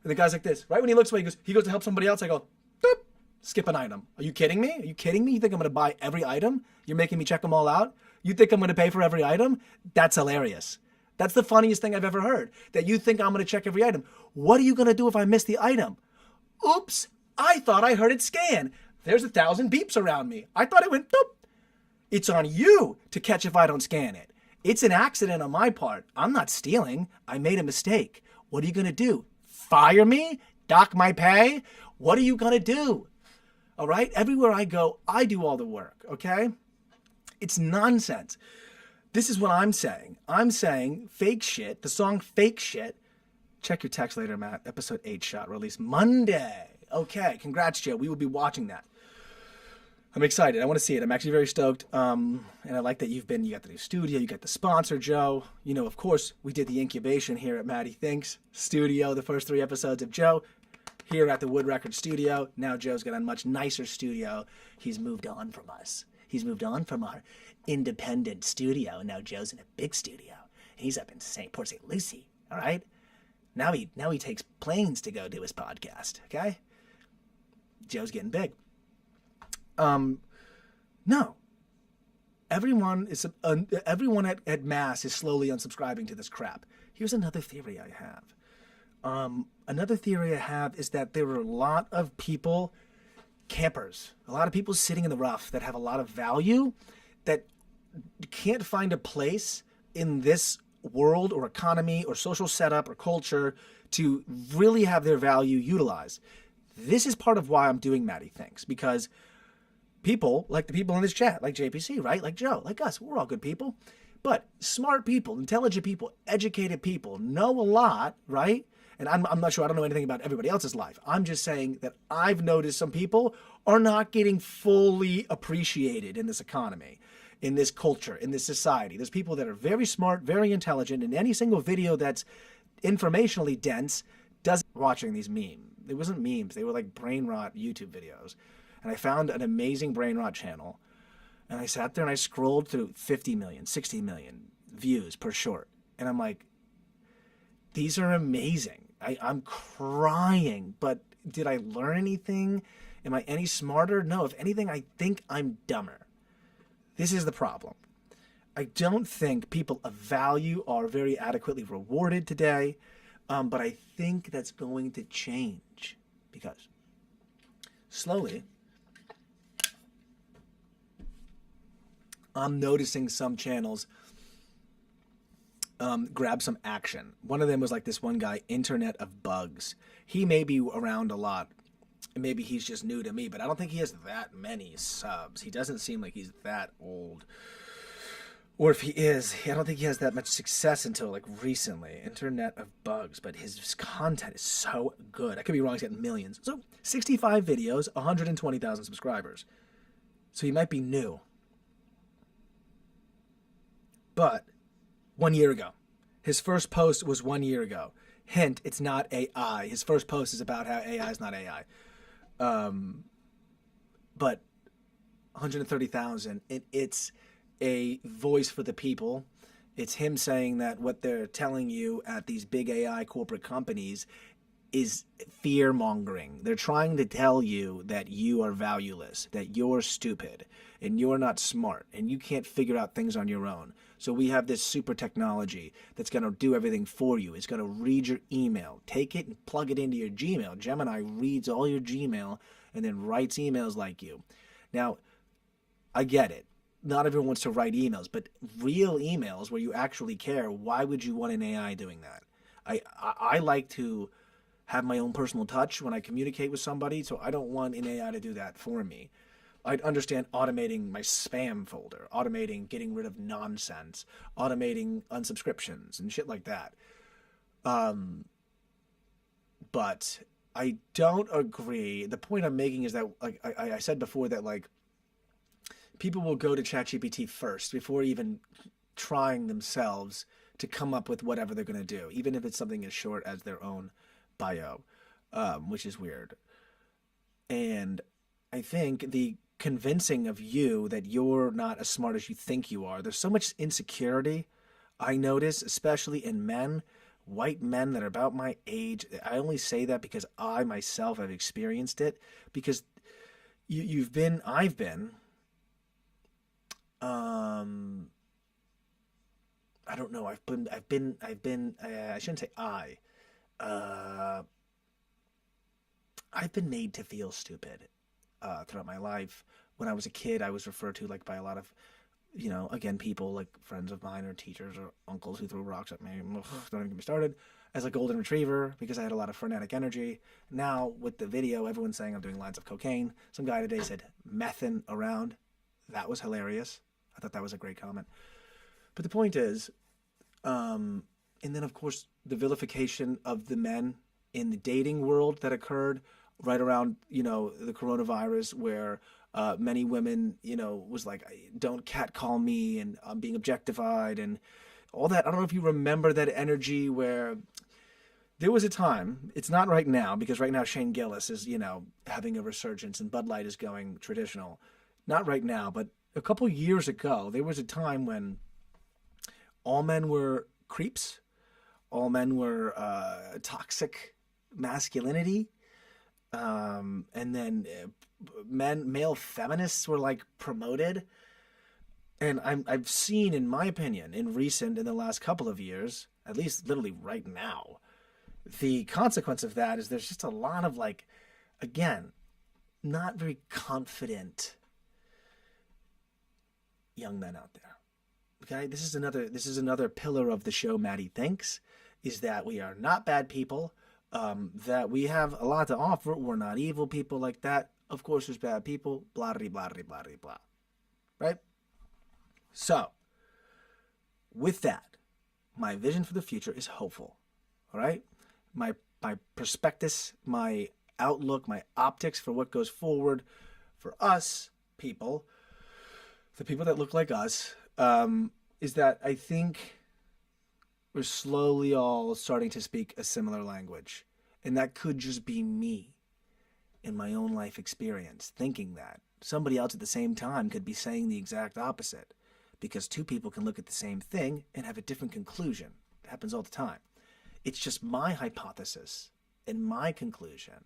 And the guy's like this. Right when he looks away, he goes to help somebody else. I go, doop, skip an item. Are you kidding me? Are you kidding me? You think I'm going to buy every item? You're making me check them all out? You think I'm going to pay for every item? That's hilarious. That's the funniest thing I've ever heard, that you think I'm going to check every item. What are you going to do if I miss the item? Oops, I thought I heard it scan. There's 1,000 beeps around me. I thought it went doop. It's on you to catch if I don't scan it. It's an accident on my part. I'm not stealing. I made a mistake. What are you going to do? Fire me? Dock my pay? What are you going to do? All right? Everywhere I go, I do all the work, okay? It's nonsense. This is what I'm saying. I'm saying fake shit, the song Fake Shit. Check your text later, Matt. Episode 8 shot release Monday. Okay, congrats, Joe. We will be watching that. I'm excited. I want to see it. I'm actually very stoked. And I like that you got the new studio. You got the sponsor, Joe. You know, of course, we did the incubation here at MattyTHINKS studio, the first 3 episodes of Joe here at the Wood Record studio. Now Joe's got a much nicer studio. He's moved on from us. He's moved on from our independent studio, and now Joe's in a big studio. He's up in Port St. Lucie, all right? Now he takes planes to go do his podcast, okay? Joe's getting big. No. Everyone at mass is slowly unsubscribing to this crap. Here's another theory I have. Another theory I have is that there are a lot of people, campers, a lot of people sitting in the rough that have a lot of value that can't find a place in this world or economy or social setup or culture to really have their value utilized. This is part of why I'm doing MattyTHINKS, because people, like the people in this chat, like JPC, right? Like Joe, like us, we're all good people. But smart people, intelligent people, educated people know a lot, right? And I'm not sure, I don't know anything about everybody else's life. I'm just saying that I've noticed some people are not getting fully appreciated in this economy, in this culture, in this society. There's people that are very smart, very intelligent, and any single video that's informationally dense doesn't watching these memes. It wasn't memes, they were like brain rot YouTube videos. And I found an amazing brain rot channel, and I sat there and I scrolled through 50 million, 60 million views per short. And I'm like, these are amazing. I'm crying, but did I learn anything? Am I any smarter? No, if anything, I think I'm dumber. This is the problem. I don't think people of value are very adequately rewarded today, but I think that's going to change because slowly I'm noticing some channels grab some action. One of them was like this one guy, Internet of Bugs. He may be around a lot. Maybe he's just new to me, but I don't think he has that many subs. He doesn't seem like he's that old. Or if he is, I don't think he has that much success until like recently. Internet of Bugs, but his content is so good. I could be wrong, he's got millions. So 65 videos, 120,000 subscribers. So he might be new. But 1 year ago. His first post was 1 year ago. Hint, it's not AI. His first post is about how AI is not AI. But 130,000, it's a voice for the people. It's him saying that what they're telling you at these big AI corporate companies is fear-mongering. They're trying to tell you that you are valueless, that you're stupid, and you're not smart, and you can't figure out things on your own. So we have this super technology that's going to do everything for you. It's going to read your email, take it and plug it into your Gmail. Gemini reads all your Gmail and then writes emails like you. Now, I get it. Not everyone wants to write emails, but real emails where you actually care, why would you want an AI doing that? I like to have my own personal touch when I communicate with somebody, so I don't want an AI to do that for me. I'd understand automating my spam folder, automating getting rid of nonsense, automating unsubscriptions and shit like that. But I don't agree. The point I'm making is that, like I said before, that like people will go to ChatGPT first before even trying themselves to come up with whatever they're going to do, even if it's something as short as their own bio, which is weird. And I think the convincing of you that you're not as smart as you think you are, there's so much insecurity I notice, especially in men, white men that are about my age. I only say that because I myself have experienced it, because I've been, I don't know, I shouldn't say I've been made to feel stupid throughout my life. When I was a kid, I was referred to like by a lot of, again, people like friends of mine or teachers or uncles who threw rocks at me. Ugh, don't even get me started. As a golden retriever, because I had a lot of frenetic energy. Now with the video, everyone's saying I'm doing lines of cocaine. Some guy today said methin around. That was hilarious. I thought that was a great comment. But the point is, and then of course the vilification of the men in the dating world that occurred right around, the coronavirus, where many women, was like, don't catcall me, and I'm being objectified and all that. I don't know if you remember that energy where there was a time, it's not right now, because right now Shane Gillis is, having a resurgence and Bud Light is going traditional. Not right now, but a couple years ago, there was a time when all men were creeps, all men were toxic masculinity, and then male feminists were like promoted. And I've seen, in my opinion, in the last couple of years, at least literally right now, the consequence of that is there's just a lot of, like, again, not very confident young men out there. Okay, this is another pillar of the show Matty Thinks, is that we are not bad people, that we have a lot to offer. We're not evil people like that. Of course, there's bad people. Blah blah blah blah blah. Right? So, with that, my vision for the future is hopeful. All right, my prospectus, my outlook, my optics for what goes forward for us people, the people that look like us, is that I think we're slowly all starting to speak a similar language. And that could just be me in my own life experience thinking that. Somebody else at the same time could be saying the exact opposite, because two people can look at the same thing and have a different conclusion. It happens all the time. It's just my hypothesis and my conclusion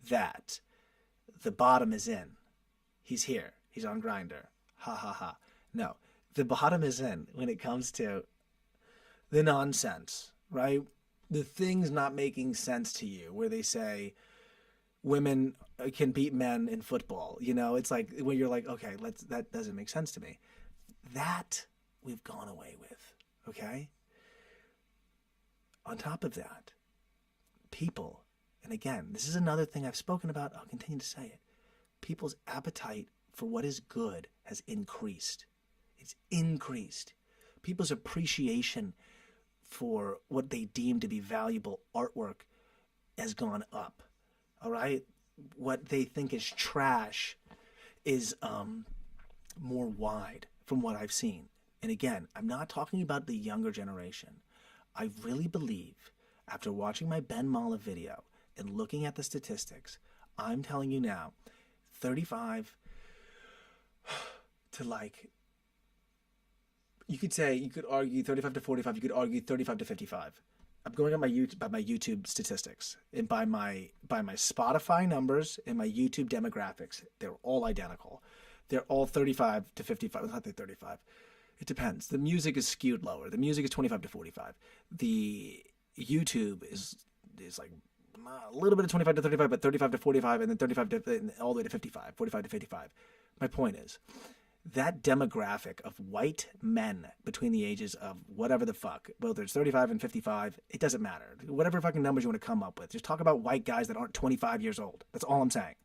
that the bottom is in. He's here. He's on Grindr. Ha ha ha. No, the bottom is in when it comes to the nonsense, right? The things not making sense to you, where they say women can beat men in football. It's like when you're like, okay, that doesn't make sense to me. That we've gone away with, okay? On top of that, people, and again, this is another thing I've spoken about, I'll continue to say it, people's appetite for what is good has increased. It's increased. People's appreciation for what they deem to be valuable artwork has gone up. All right? What they think is trash is more wide from what I've seen. And again, I'm not talking about the younger generation. I really believe, after watching my Ben Mala video and looking at the statistics, I'm telling you now, 35 to like, you could argue 35 to 45, you could argue 35 to 55. I'm going on by my YouTube statistics and by my Spotify numbers and my YouTube demographics. They're all identical. They're all 35 to 55. Not 35. It depends. The music is skewed lower. The music is 25 to 45. The YouTube is like a little bit of 25 to 35, but 35 to 45, and then 35 to all the way to 55, 45 to 55. My point is, that demographic of white men between the ages of whatever the fuck, whether it's 35 and 55, it doesn't matter. Whatever fucking numbers you want to come up with. Just talk about white guys that aren't 25 years old. That's all I'm saying.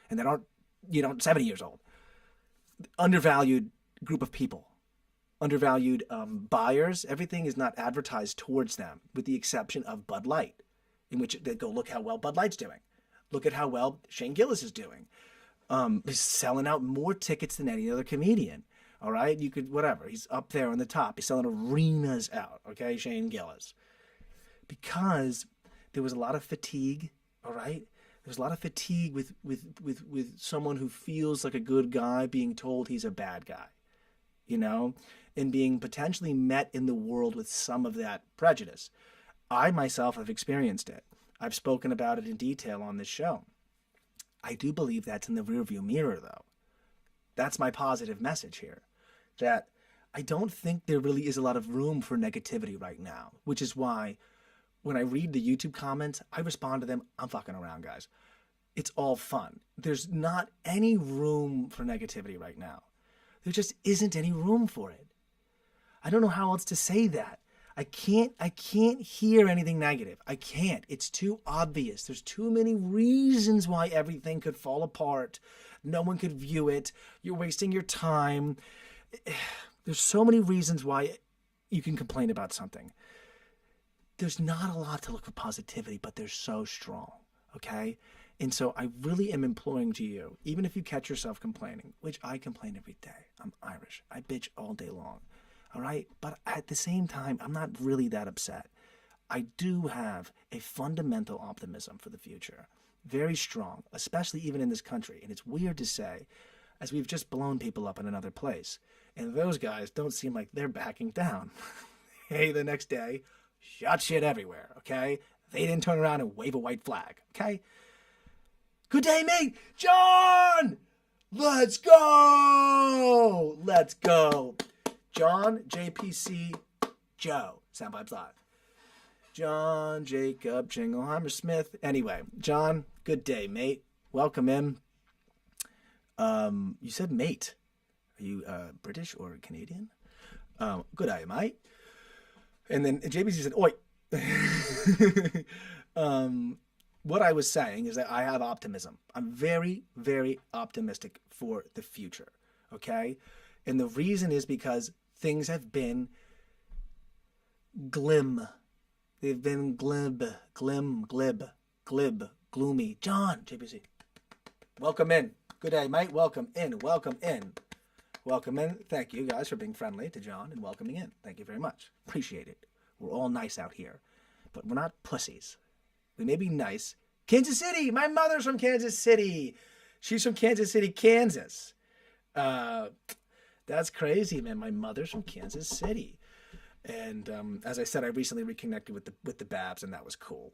And that aren't, 70 years old. Undervalued group of people. Undervalued buyers. Everything is not advertised towards them, with the exception of Bud Light, in which they go, look how well Bud Light's doing. Look at how well Shane Gillis is doing. Is selling out more tickets than any other comedian. All right, you could, whatever. He's up there on the top. He's selling arenas out. Okay, Shane Gillis, because there was a lot of fatigue. All right, there's a lot of fatigue with someone who feels like a good guy being told he's a bad guy, you know, and being potentially met in the world with some of that prejudice. I myself have experienced it. I've spoken about it in detail on this show. I do believe that's in the rearview mirror, though. That's my positive message here, that I don't think there really is a lot of room for negativity right now, which is why when I read the YouTube comments, I respond to them. I'm fucking around, guys. It's all fun. There's not any room for negativity right now. There just isn't any room for it. I don't know how else to say that. I can't hear anything negative. I can't. It's too obvious. There's too many reasons why everything could fall apart. No one could view it. You're wasting your time. There's so many reasons why you can complain about something. There's not a lot to look for positivity, but they're so strong, okay? And so I really am imploring to you, even if you catch yourself complaining, which I complain every day. I'm Irish. I bitch all day long. All right, but at the same time, I'm not really that upset. I do have a fundamental optimism for the future, very strong, especially even in this country. And it's weird to say, as we've just blown people up in another place, and those guys don't seem like they're backing down. Hey, the next day, shot shit everywhere, okay? They didn't turn around and wave a white flag, okay? Good day, mate! John! Let's go! Let's go! John, JPC, Joe, Sound Vibes Live. John, Jacob, Jingleheimer, Smith. Anyway, John, good day, mate. Welcome in. You said mate. Are you British or Canadian? Good day, mate. And then JPC said, oi. What I was saying is that I have optimism. I'm very, very optimistic for the future, okay? And the reason is because things have been glim. They've been glib, gloomy. John, JPC, welcome in. Good day, mate. Welcome in. Welcome in. Welcome in. Thank you guys for being friendly to John and welcoming in. Thank you very much. Appreciate it. We're all nice out here, but we're not pussies. We may be nice. Kansas City. My mother's from Kansas City. She's from Kansas City, Kansas. That's crazy, man. My mother's from Kansas City. And as I said, I recently reconnected with the Babs, and that was cool.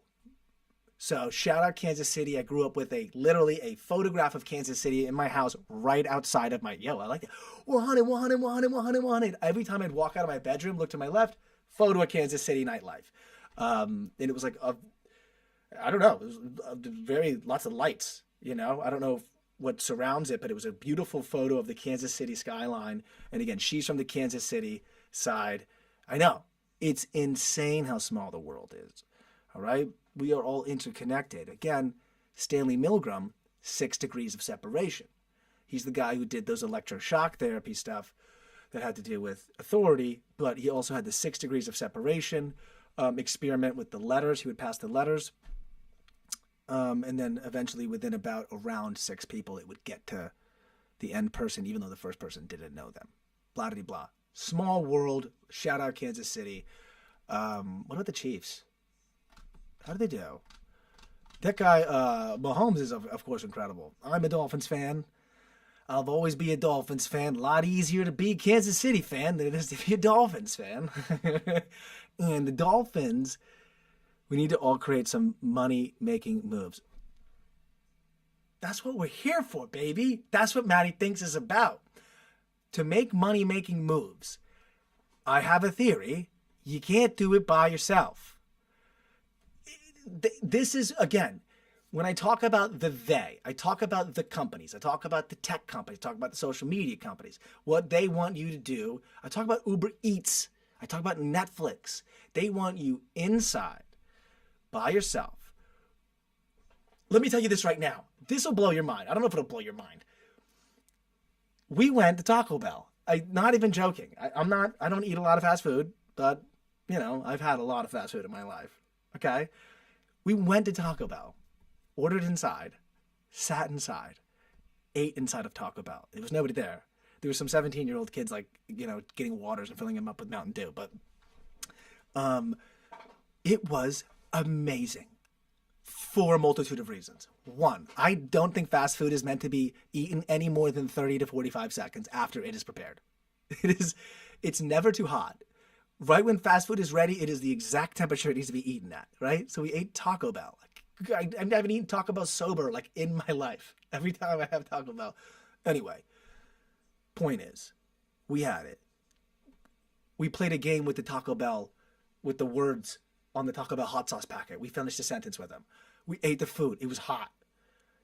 So shout out Kansas City. I grew up with literally a photograph of Kansas City in my house right outside of my, I like it. 100. Every time I'd walk out of my bedroom, look to my left, photo of Kansas City nightlife. And it was like, I don't know, it was lots of lights, I don't know what surrounds it, but it was a beautiful photo of the Kansas City skyline. And again, she's from the Kansas City side. I know. It's insane how small the world is. All right? We are all interconnected. Again, Stanley Milgram, 6 degrees of separation. He's the guy who did those electroshock therapy stuff that had to do with authority, but he also had the 6 degrees of separation experiment with the letters. He would pass the letters. And then eventually within about around 6 people, it would get to the end person, even though the first person didn't know them. Blah, blah, blah. Small world. Shout out Kansas City. What about the Chiefs? How do they do? That guy, Mahomes, is, of course, incredible. I'm a Dolphins fan. I'll always be a Dolphins fan. A lot easier to be a Kansas City fan than it is to be a Dolphins fan. And the Dolphins, we need to all create some money-making moves. That's what we're here for, baby. That's what MattyTHINKS is about. To make money-making moves. I have a theory. You can't do it by yourself. This is, again, when I talk about I talk about the companies. I talk about the tech companies. I talk about the social media companies. What they want you to do. I talk about Uber Eats. I talk about Netflix. They want you inside by yourself. Let me tell you this right now. This will blow your mind. I don't know if it'll blow your mind. We went to Taco Bell. I'm not even joking. I don't eat a lot of fast food, but, I've had a lot of fast food in my life. Okay? We went to Taco Bell, ordered inside, sat inside, ate inside of Taco Bell. There was nobody there. There were some 17-year-old kids, like, you know, getting waters and filling them up with Mountain Dew. But it was amazing for a multitude of reasons. One, I don't think fast food is meant to be eaten any more than 30 to 45 seconds after it is prepared. It's never too hot. Right when fast food is ready, it is the exact temperature it needs to be eaten at, right? So we ate Taco Bell. I haven't eaten Taco Bell sober, like, in my life. Every time I have Taco Bell. Anyway, point is, we had it. We played a game with the Taco Bell, with the words on the Taco Bell hot sauce packet. We finished a sentence with them. We ate the food. It was hot.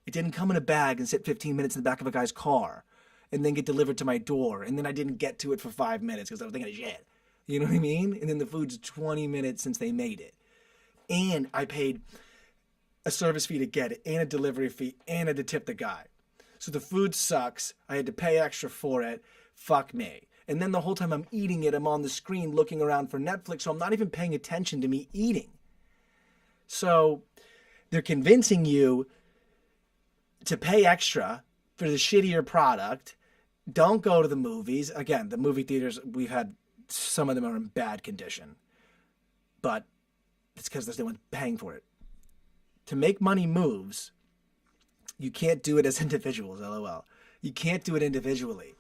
It didn't come in a bag and sit 15 minutes in the back of a guy's car and then get delivered to my door. And then I didn't get to it for 5 minutes because I was thinking of shit. You know what I mean? And then the food's 20 minutes since they made it. And I paid a service fee to get it and a delivery fee and I had to tip the guy. So the food sucks. I had to pay extra for it. Fuck me. And then the whole time I'm eating it, I'm on the screen looking around for Netflix, so I'm not even paying attention to me eating. So they're convincing you to pay extra for the shittier product. Don't go to the movies. Again, the movie theaters, we've had some of them are in bad condition. But it's because there's no one paying for it. To make money moves, you can't do it as individuals, LOL. You can't do it individually.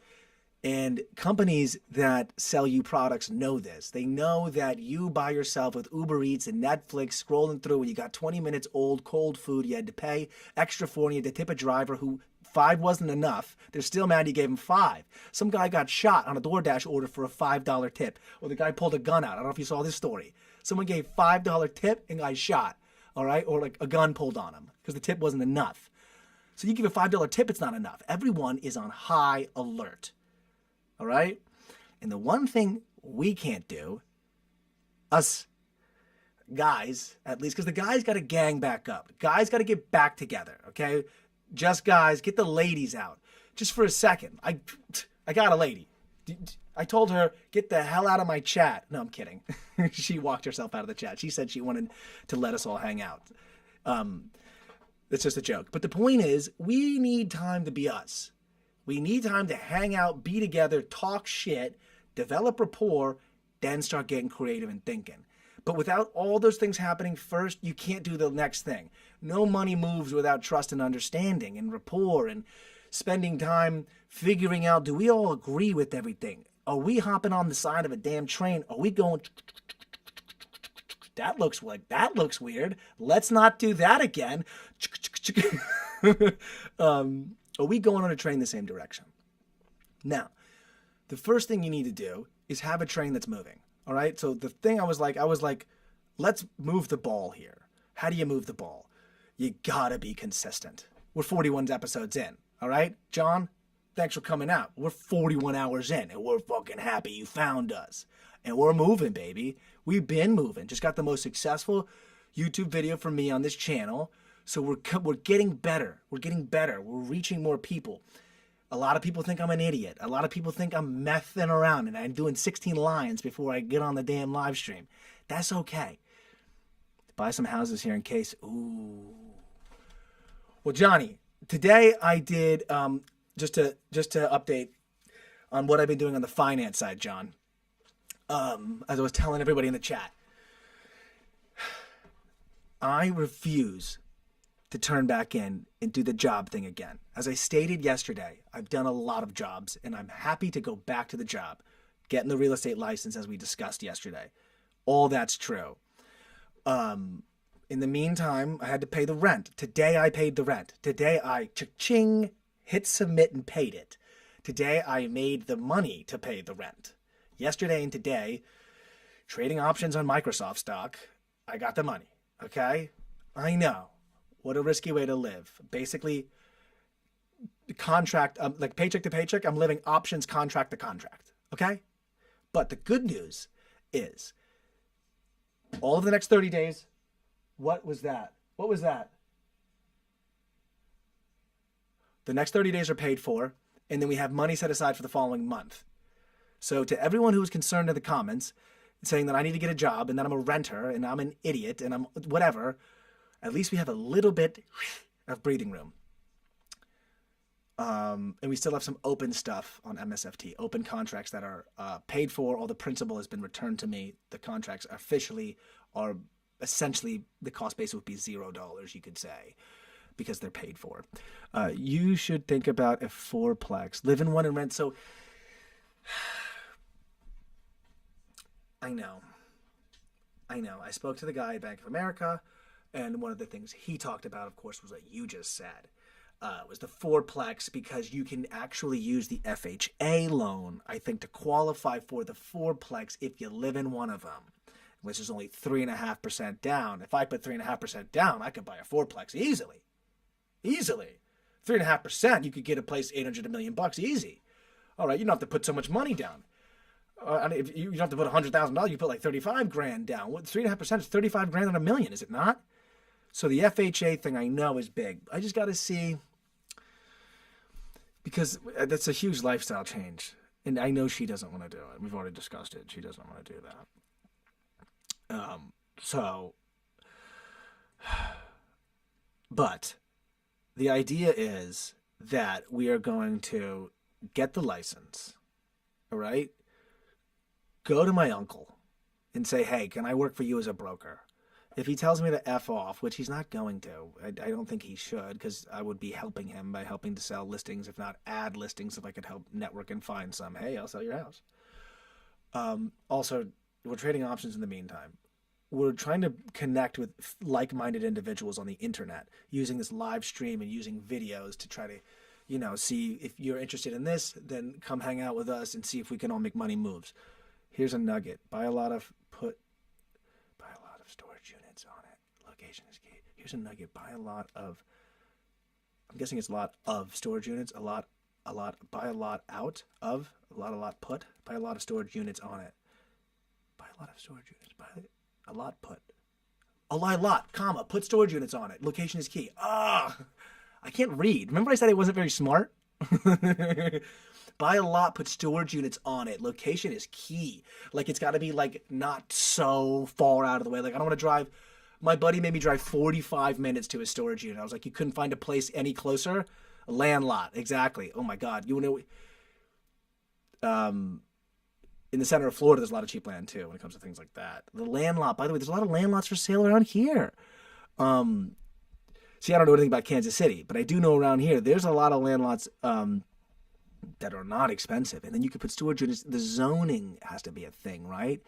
And companies that sell you products know this. They know that you by yourself with Uber Eats and Netflix scrolling through and you got 20 minutes old cold food you had to pay extra for and you had to tip a driver who 5 wasn't enough. They're still mad you gave him 5. Some guy got shot on a DoorDash order for a $5 tip. Or the guy pulled a gun out. I don't know if you saw this story. Someone gave $5 tip and got shot. All right? Or like a gun pulled on him because the tip wasn't enough. So you give a $5 tip, it's not enough. Everyone is on high alert. All right? And the one thing we can't do, us guys, at least, because the guys got to gang back up. Guys got to get back together, okay? Just guys, get the ladies out. Just for a second. I got a lady. I told her, get the hell out of my chat. No, I'm kidding. She walked herself out of the chat. She said she wanted to let us all hang out. It's just a joke. But the point is, we need time to be us. We need time to hang out, be together, talk shit, develop rapport, then start getting creative and thinking. But without all those things happening first, you can't do the next thing. No money moves without trust and understanding and rapport and spending time figuring out, do we all agree with everything? Are we hopping on the side of a damn train? Are we going... That looks weird. Let's not do that again. Are we going on a train the same direction? Now, the first thing you need to do is have a train that's moving. All right? So the thing I was like, let's move the ball here. How do you move the ball? You gotta be consistent. We're 41 episodes in. All right? John, thanks for coming out. We're 41 hours in, and we're fucking happy you found us. And we're moving, baby. We've been moving. Just got the most successful YouTube video from me on this channel. So we're getting better. We're getting better. We're reaching more people. A lot of people think I'm an idiot. A lot of people think I'm messing around and I'm doing 16 lines before I get on the damn live stream. That's okay. Buy some houses here in case. Ooh. Well, Johnny, today I did just to update on what I've been doing on the finance side, John. As I was telling everybody in the chat, I refuse to turn back in and do the job thing again. As I stated yesterday, I've done a lot of jobs and I'm happy to go back to the job, getting the real estate license as we discussed yesterday. All that's true. In the meantime, I had to pay the rent. Today I paid the rent. Today I cha-ching, hit submit and paid it. Today I made the money to pay the rent. Yesterday and today, trading options on Microsoft stock, I got the money. Okay? I know. What a risky way to live. Basically, the contract, like paycheck to paycheck, I'm living options contract to contract. Okay? But the good news is, all of the next 30 days, what was that? What was that? The next 30 days are paid for, and then we have money set aside for the following month. So to everyone who was concerned in the comments, saying that I need to get a job, and that I'm a renter, and I'm an idiot, and I'm whatever, at least we have a little bit of breathing room. And we still have some open stuff on MSFT, open contracts that are paid for. All the principal has been returned to me. The contracts officially are essentially, the cost base would be $0, you could say, because they're paid for. You should think about a fourplex. Live in one and rent. So I know. I spoke to the guy at Bank of America, and one of the things he talked about, of course, was what you just said. Was the fourplex, because you can actually use the FHA loan, I think, to qualify for the fourplex if you live in one of them, which is only 3.5% down. If I put 3.5% down, I could buy a fourplex easily. 3.5%, you could get a place $800 $1 million easy. All right, you don't have to put so much money down. If you don't have to put $100,000, you put like 35 grand down. 3.5% is 35 grand on $1 million, is it not? So the FHA thing I know is big. I just got to see, because that's a huge lifestyle change. And I know she doesn't want to do it. We've already discussed it. She doesn't want to do that. But the idea is that we are going to get the license, all right? Go to my uncle and say, hey, can I work for you as a broker? If he tells me to F off, which he's not going to, I don't think he should, because I would be helping him by helping to sell listings, if not add listings, if I could help network and find some. Hey, I'll sell your house. Also, we're trading options in the meantime. We're trying to connect with like-minded individuals on the internet, using this live stream and using videos to try to, see if you're interested in this, then come hang out with us and see if we can all make money moves. Here's a nugget. Buy a lot of storage units on it. Location is key. Here's a nugget. Buy a lot of, I'm guessing it's a lot of storage units. Buy a lot out of, a lot put. Buy a lot of storage units on it. Buy a lot of storage units. Buy a lot put. A lot, comma, put storage units on it. Location is key. I can't read. Remember I said I wasn't very smart? Buy a lot, put storage units on it. Location is key. Like, it's got to be, like, not so far out of the way. Like, I don't want to drive. My buddy made me drive 45 minutes to his storage unit. I was like, you couldn't find a place any closer? A land lot. Exactly. Oh, my God. You know, in the center of Florida, there's a lot of cheap land, too, when it comes to things like that. The land lot, by the way, there's a lot of land lots for sale around here. See, I don't know anything about Kansas City, but I do know around here, there's a lot of land lots that are not expensive. And then you could put storage units. The zoning has to be a thing, right?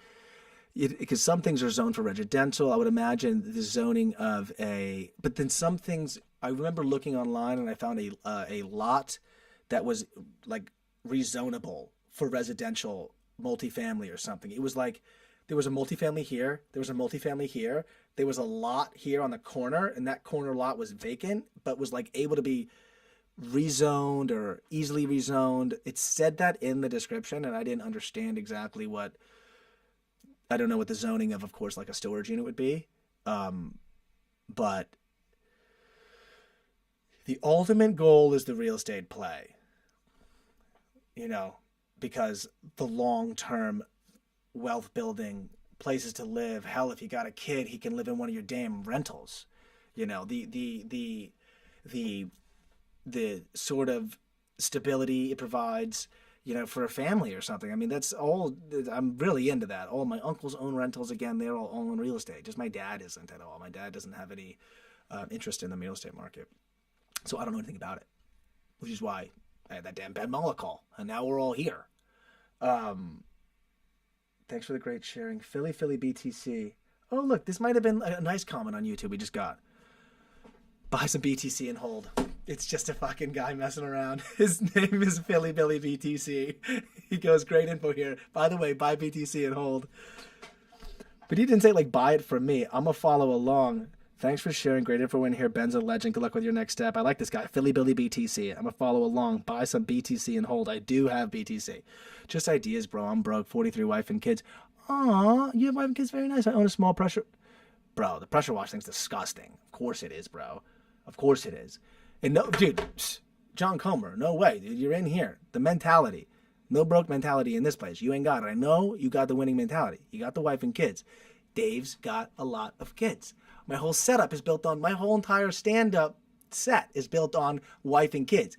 Because some things are zoned for residential. I would imagine the zoning of but then some things, I remember looking online and I found a lot that was like rezonable for residential multifamily or something. It was like, there was a multifamily here, there was a multifamily here, there was a lot here on the corner, and that corner lot was vacant, but was like able to be rezoned or easily rezoned. It said that in the description, and I didn't understand exactly I don't know what the zoning of course, like a storage unit would be. But the ultimate goal is the real estate play, because the long-term wealth building, places to live, hell, if you got a kid, he can live in one of your damn rentals. The sort of stability it provides, for a family or something. I mean, that's all, I'm really into that. All my uncles own rentals. Again, they're all in real estate. Just my dad isn't at all. My dad doesn't have any interest in the real estate market. So I don't know anything about it, which is why I had that damn Ben Mullah call. And now we're all here. Thanks for the great sharing. Philly BTC. Oh, look, this might have been a nice comment on YouTube we just got. Buy some BTC and hold. It's just a fucking guy messing around. His name is Philly Billy BTC. He goes, great info here. By the way, buy BTC and hold. But he didn't say, like, buy it from me. I'm going to follow along. Thanks for sharing. Great info in here. Ben's a legend. Good luck with your next step. I like this guy. Philly Billy BTC. I'm going to follow along. Buy some BTC and hold. I do have BTC. Just ideas, bro. I'm broke. 43, wife and kids. Aw, you have wife and kids? Very nice. I own a small pressure. Bro, the pressure wash thing's disgusting. Of course it is, bro. Of course it is. And no, dude, John Comer, no way, dude. You're in here. The mentality. No broke mentality in this place. You ain't got it. I know you got the winning mentality. You got the wife and kids. Dave's got a lot of kids. My whole setup is built on, my whole entire stand-up set is built on wife and kids.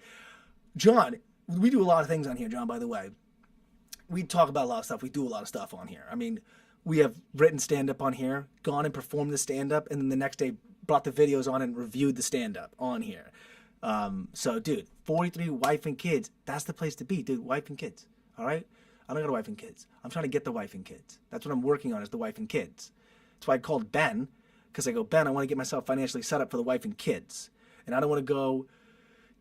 John, we do a lot of things on here, John, by the way. We talk about a lot of stuff. We do a lot of stuff on here. I mean, we have written stand-up on here, gone and performed the stand-up, and then the next day brought the videos on and reviewed the stand-up on here. So, dude, 43 wife and kids, that's the place to be, dude, wife and kids, all right? I don't got a wife and kids. I'm trying to get the wife and kids. That's what I'm working on, is the wife and kids. That's why I called Ben, because I go, Ben, I want to get myself financially set up for the wife and kids. And I don't want to go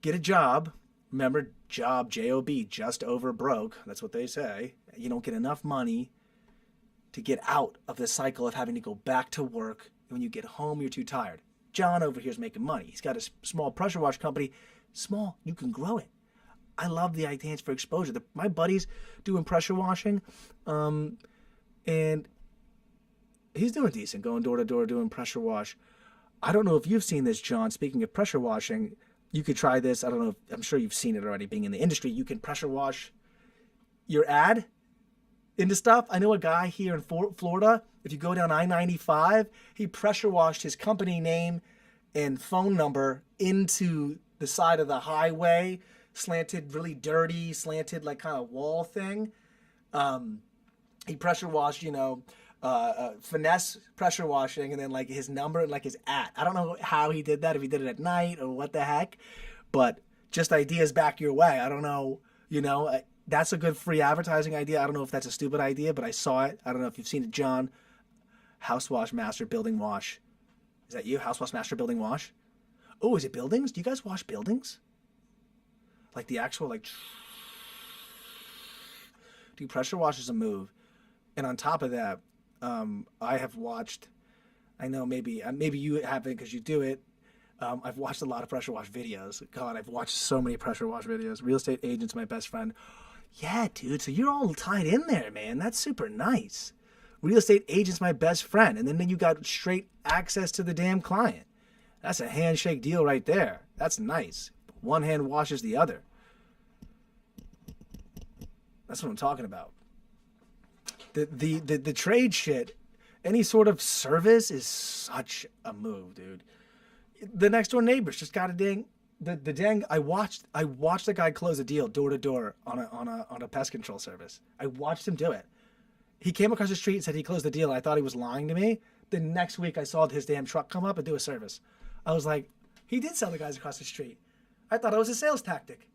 get a job. Remember, job, J-O-B, just over broke. That's what they say. You don't get enough money to get out of the cycle of having to go back to work. And when you get home, you're too tired. John over here is making money. He's got a small pressure wash company. Small, you can grow it. I love the ideas for exposure. My buddy's doing pressure washing, and he's doing decent, going door to door doing pressure wash. I don't know if you've seen this, John. Speaking of pressure washing, you could try this. I don't know. I'm sure you've seen it already, being in the industry. You can pressure wash your ad into stuff. I know a guy here in Florida. If you go down I-95, he pressure washed his company name and phone number into the side of the highway, slanted, really dirty, slanted like kind of wall thing. He pressure washed, finesse pressure washing, and then like his number and like his @ I don't know how he did that, if he did it at night or what the heck, but just ideas back your way. I don't know, that's a good free advertising idea. I don't know if that's a stupid idea, but I saw it. I don't know if you've seen it, John. House Wash Master Building Wash. Is that you? House Wash Master Building Wash? Oh, is it buildings? Do you guys wash buildings? Like the actual, dude, pressure wash is a move. And on top of that, I have watched, I know maybe you haven't because you do it. I've watched a lot of pressure wash videos. God, I've watched so many pressure wash videos. Real estate agent's my best friend. Yeah, dude, so you're all tied in there, man. That's super nice. Real estate agent's my best friend. And then you got straight access to the damn client. That's a handshake deal right there. That's nice. One hand washes the other. That's what I'm talking about. The trade shit, any sort of service is such a move, dude. The next door neighbors just got a dang. I watched the guy close a deal door to door on a pest control service. I watched him do it. He came across the street and said he closed the deal. I thought he was lying to me. The next week I saw his damn truck come up and do a service. I was like, he did sell the guys across the street. I thought it was a sales tactic.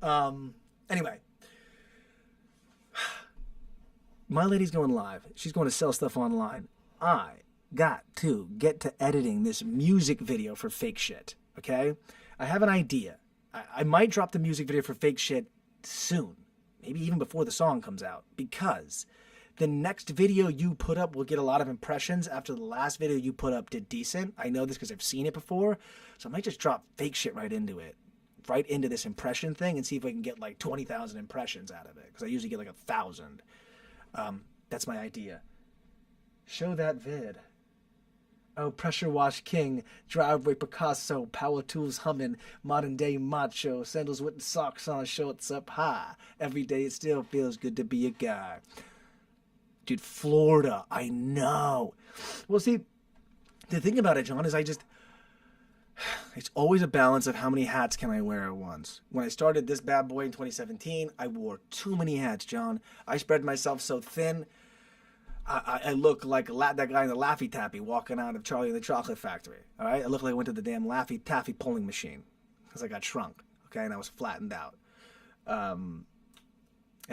Anyway. My lady's going live. She's going to sell stuff online. I got to get to editing this music video for Fake Shit, okay? I have an idea. I might drop the music video for Fake Shit soon, maybe even before the song comes out, because the next video you put up will get a lot of impressions after the last video you put up did decent. I know this because I've seen it before, so I might just drop Fake Shit right into it, right into this impression thing, and see if I can get like 20,000 impressions out of it, because I usually get like 1,000. That's my idea. Show that vid. Oh, pressure wash king, driveway Picasso, power tools humming, modern day macho, sandals with the socks on, shorts up high. Every day it still feels good to be a guy. Dude, Florida, I know. Well, see, the thing about it, John, is it's always a balance of how many hats can I wear at once. When I started this bad boy in 2017, I wore too many hats, John. I spread myself so thin. I look like that guy in the Laffy Taffy walking out of Charlie and the Chocolate Factory. All right, I look like I went to the damn Laffy Taffy pulling machine because I got shrunk. Okay, and I was flattened out. And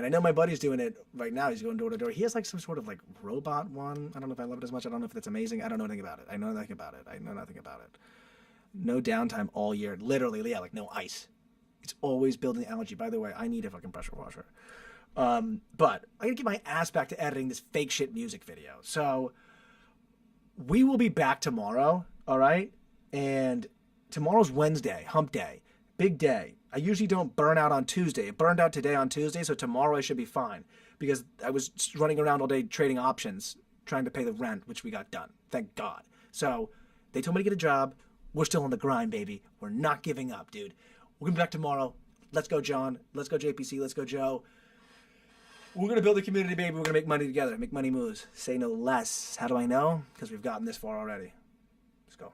I know my buddy's doing it right now. He's going door to door. He has like some sort of like robot one. I don't know if I love it as much. I don't know if that's amazing. I don't know anything about it. I know nothing about it. No downtime all year. Literally, yeah, like no ice. It's always building algae. By the way, I need a fucking pressure washer. But I gotta get my ass back to editing this Fake Shit music video. So we will be back tomorrow, all right? And tomorrow's Wednesday, hump day, big day. I usually don't burn out on Tuesday. It burned out today on Tuesday, so tomorrow I should be fine because I was running around all day trading options, trying to pay the rent, which we got done. Thank God. So they told me to get a job. We're still on the grind, baby. We're not giving up, dude. We're going to be back tomorrow. Let's go, John. Let's go, JPC. Let's go, Joe. We're going to build a community, baby. We're going to make money together. Make money moves. Say no less. How do I know? Because we've gotten this far already. Let's go.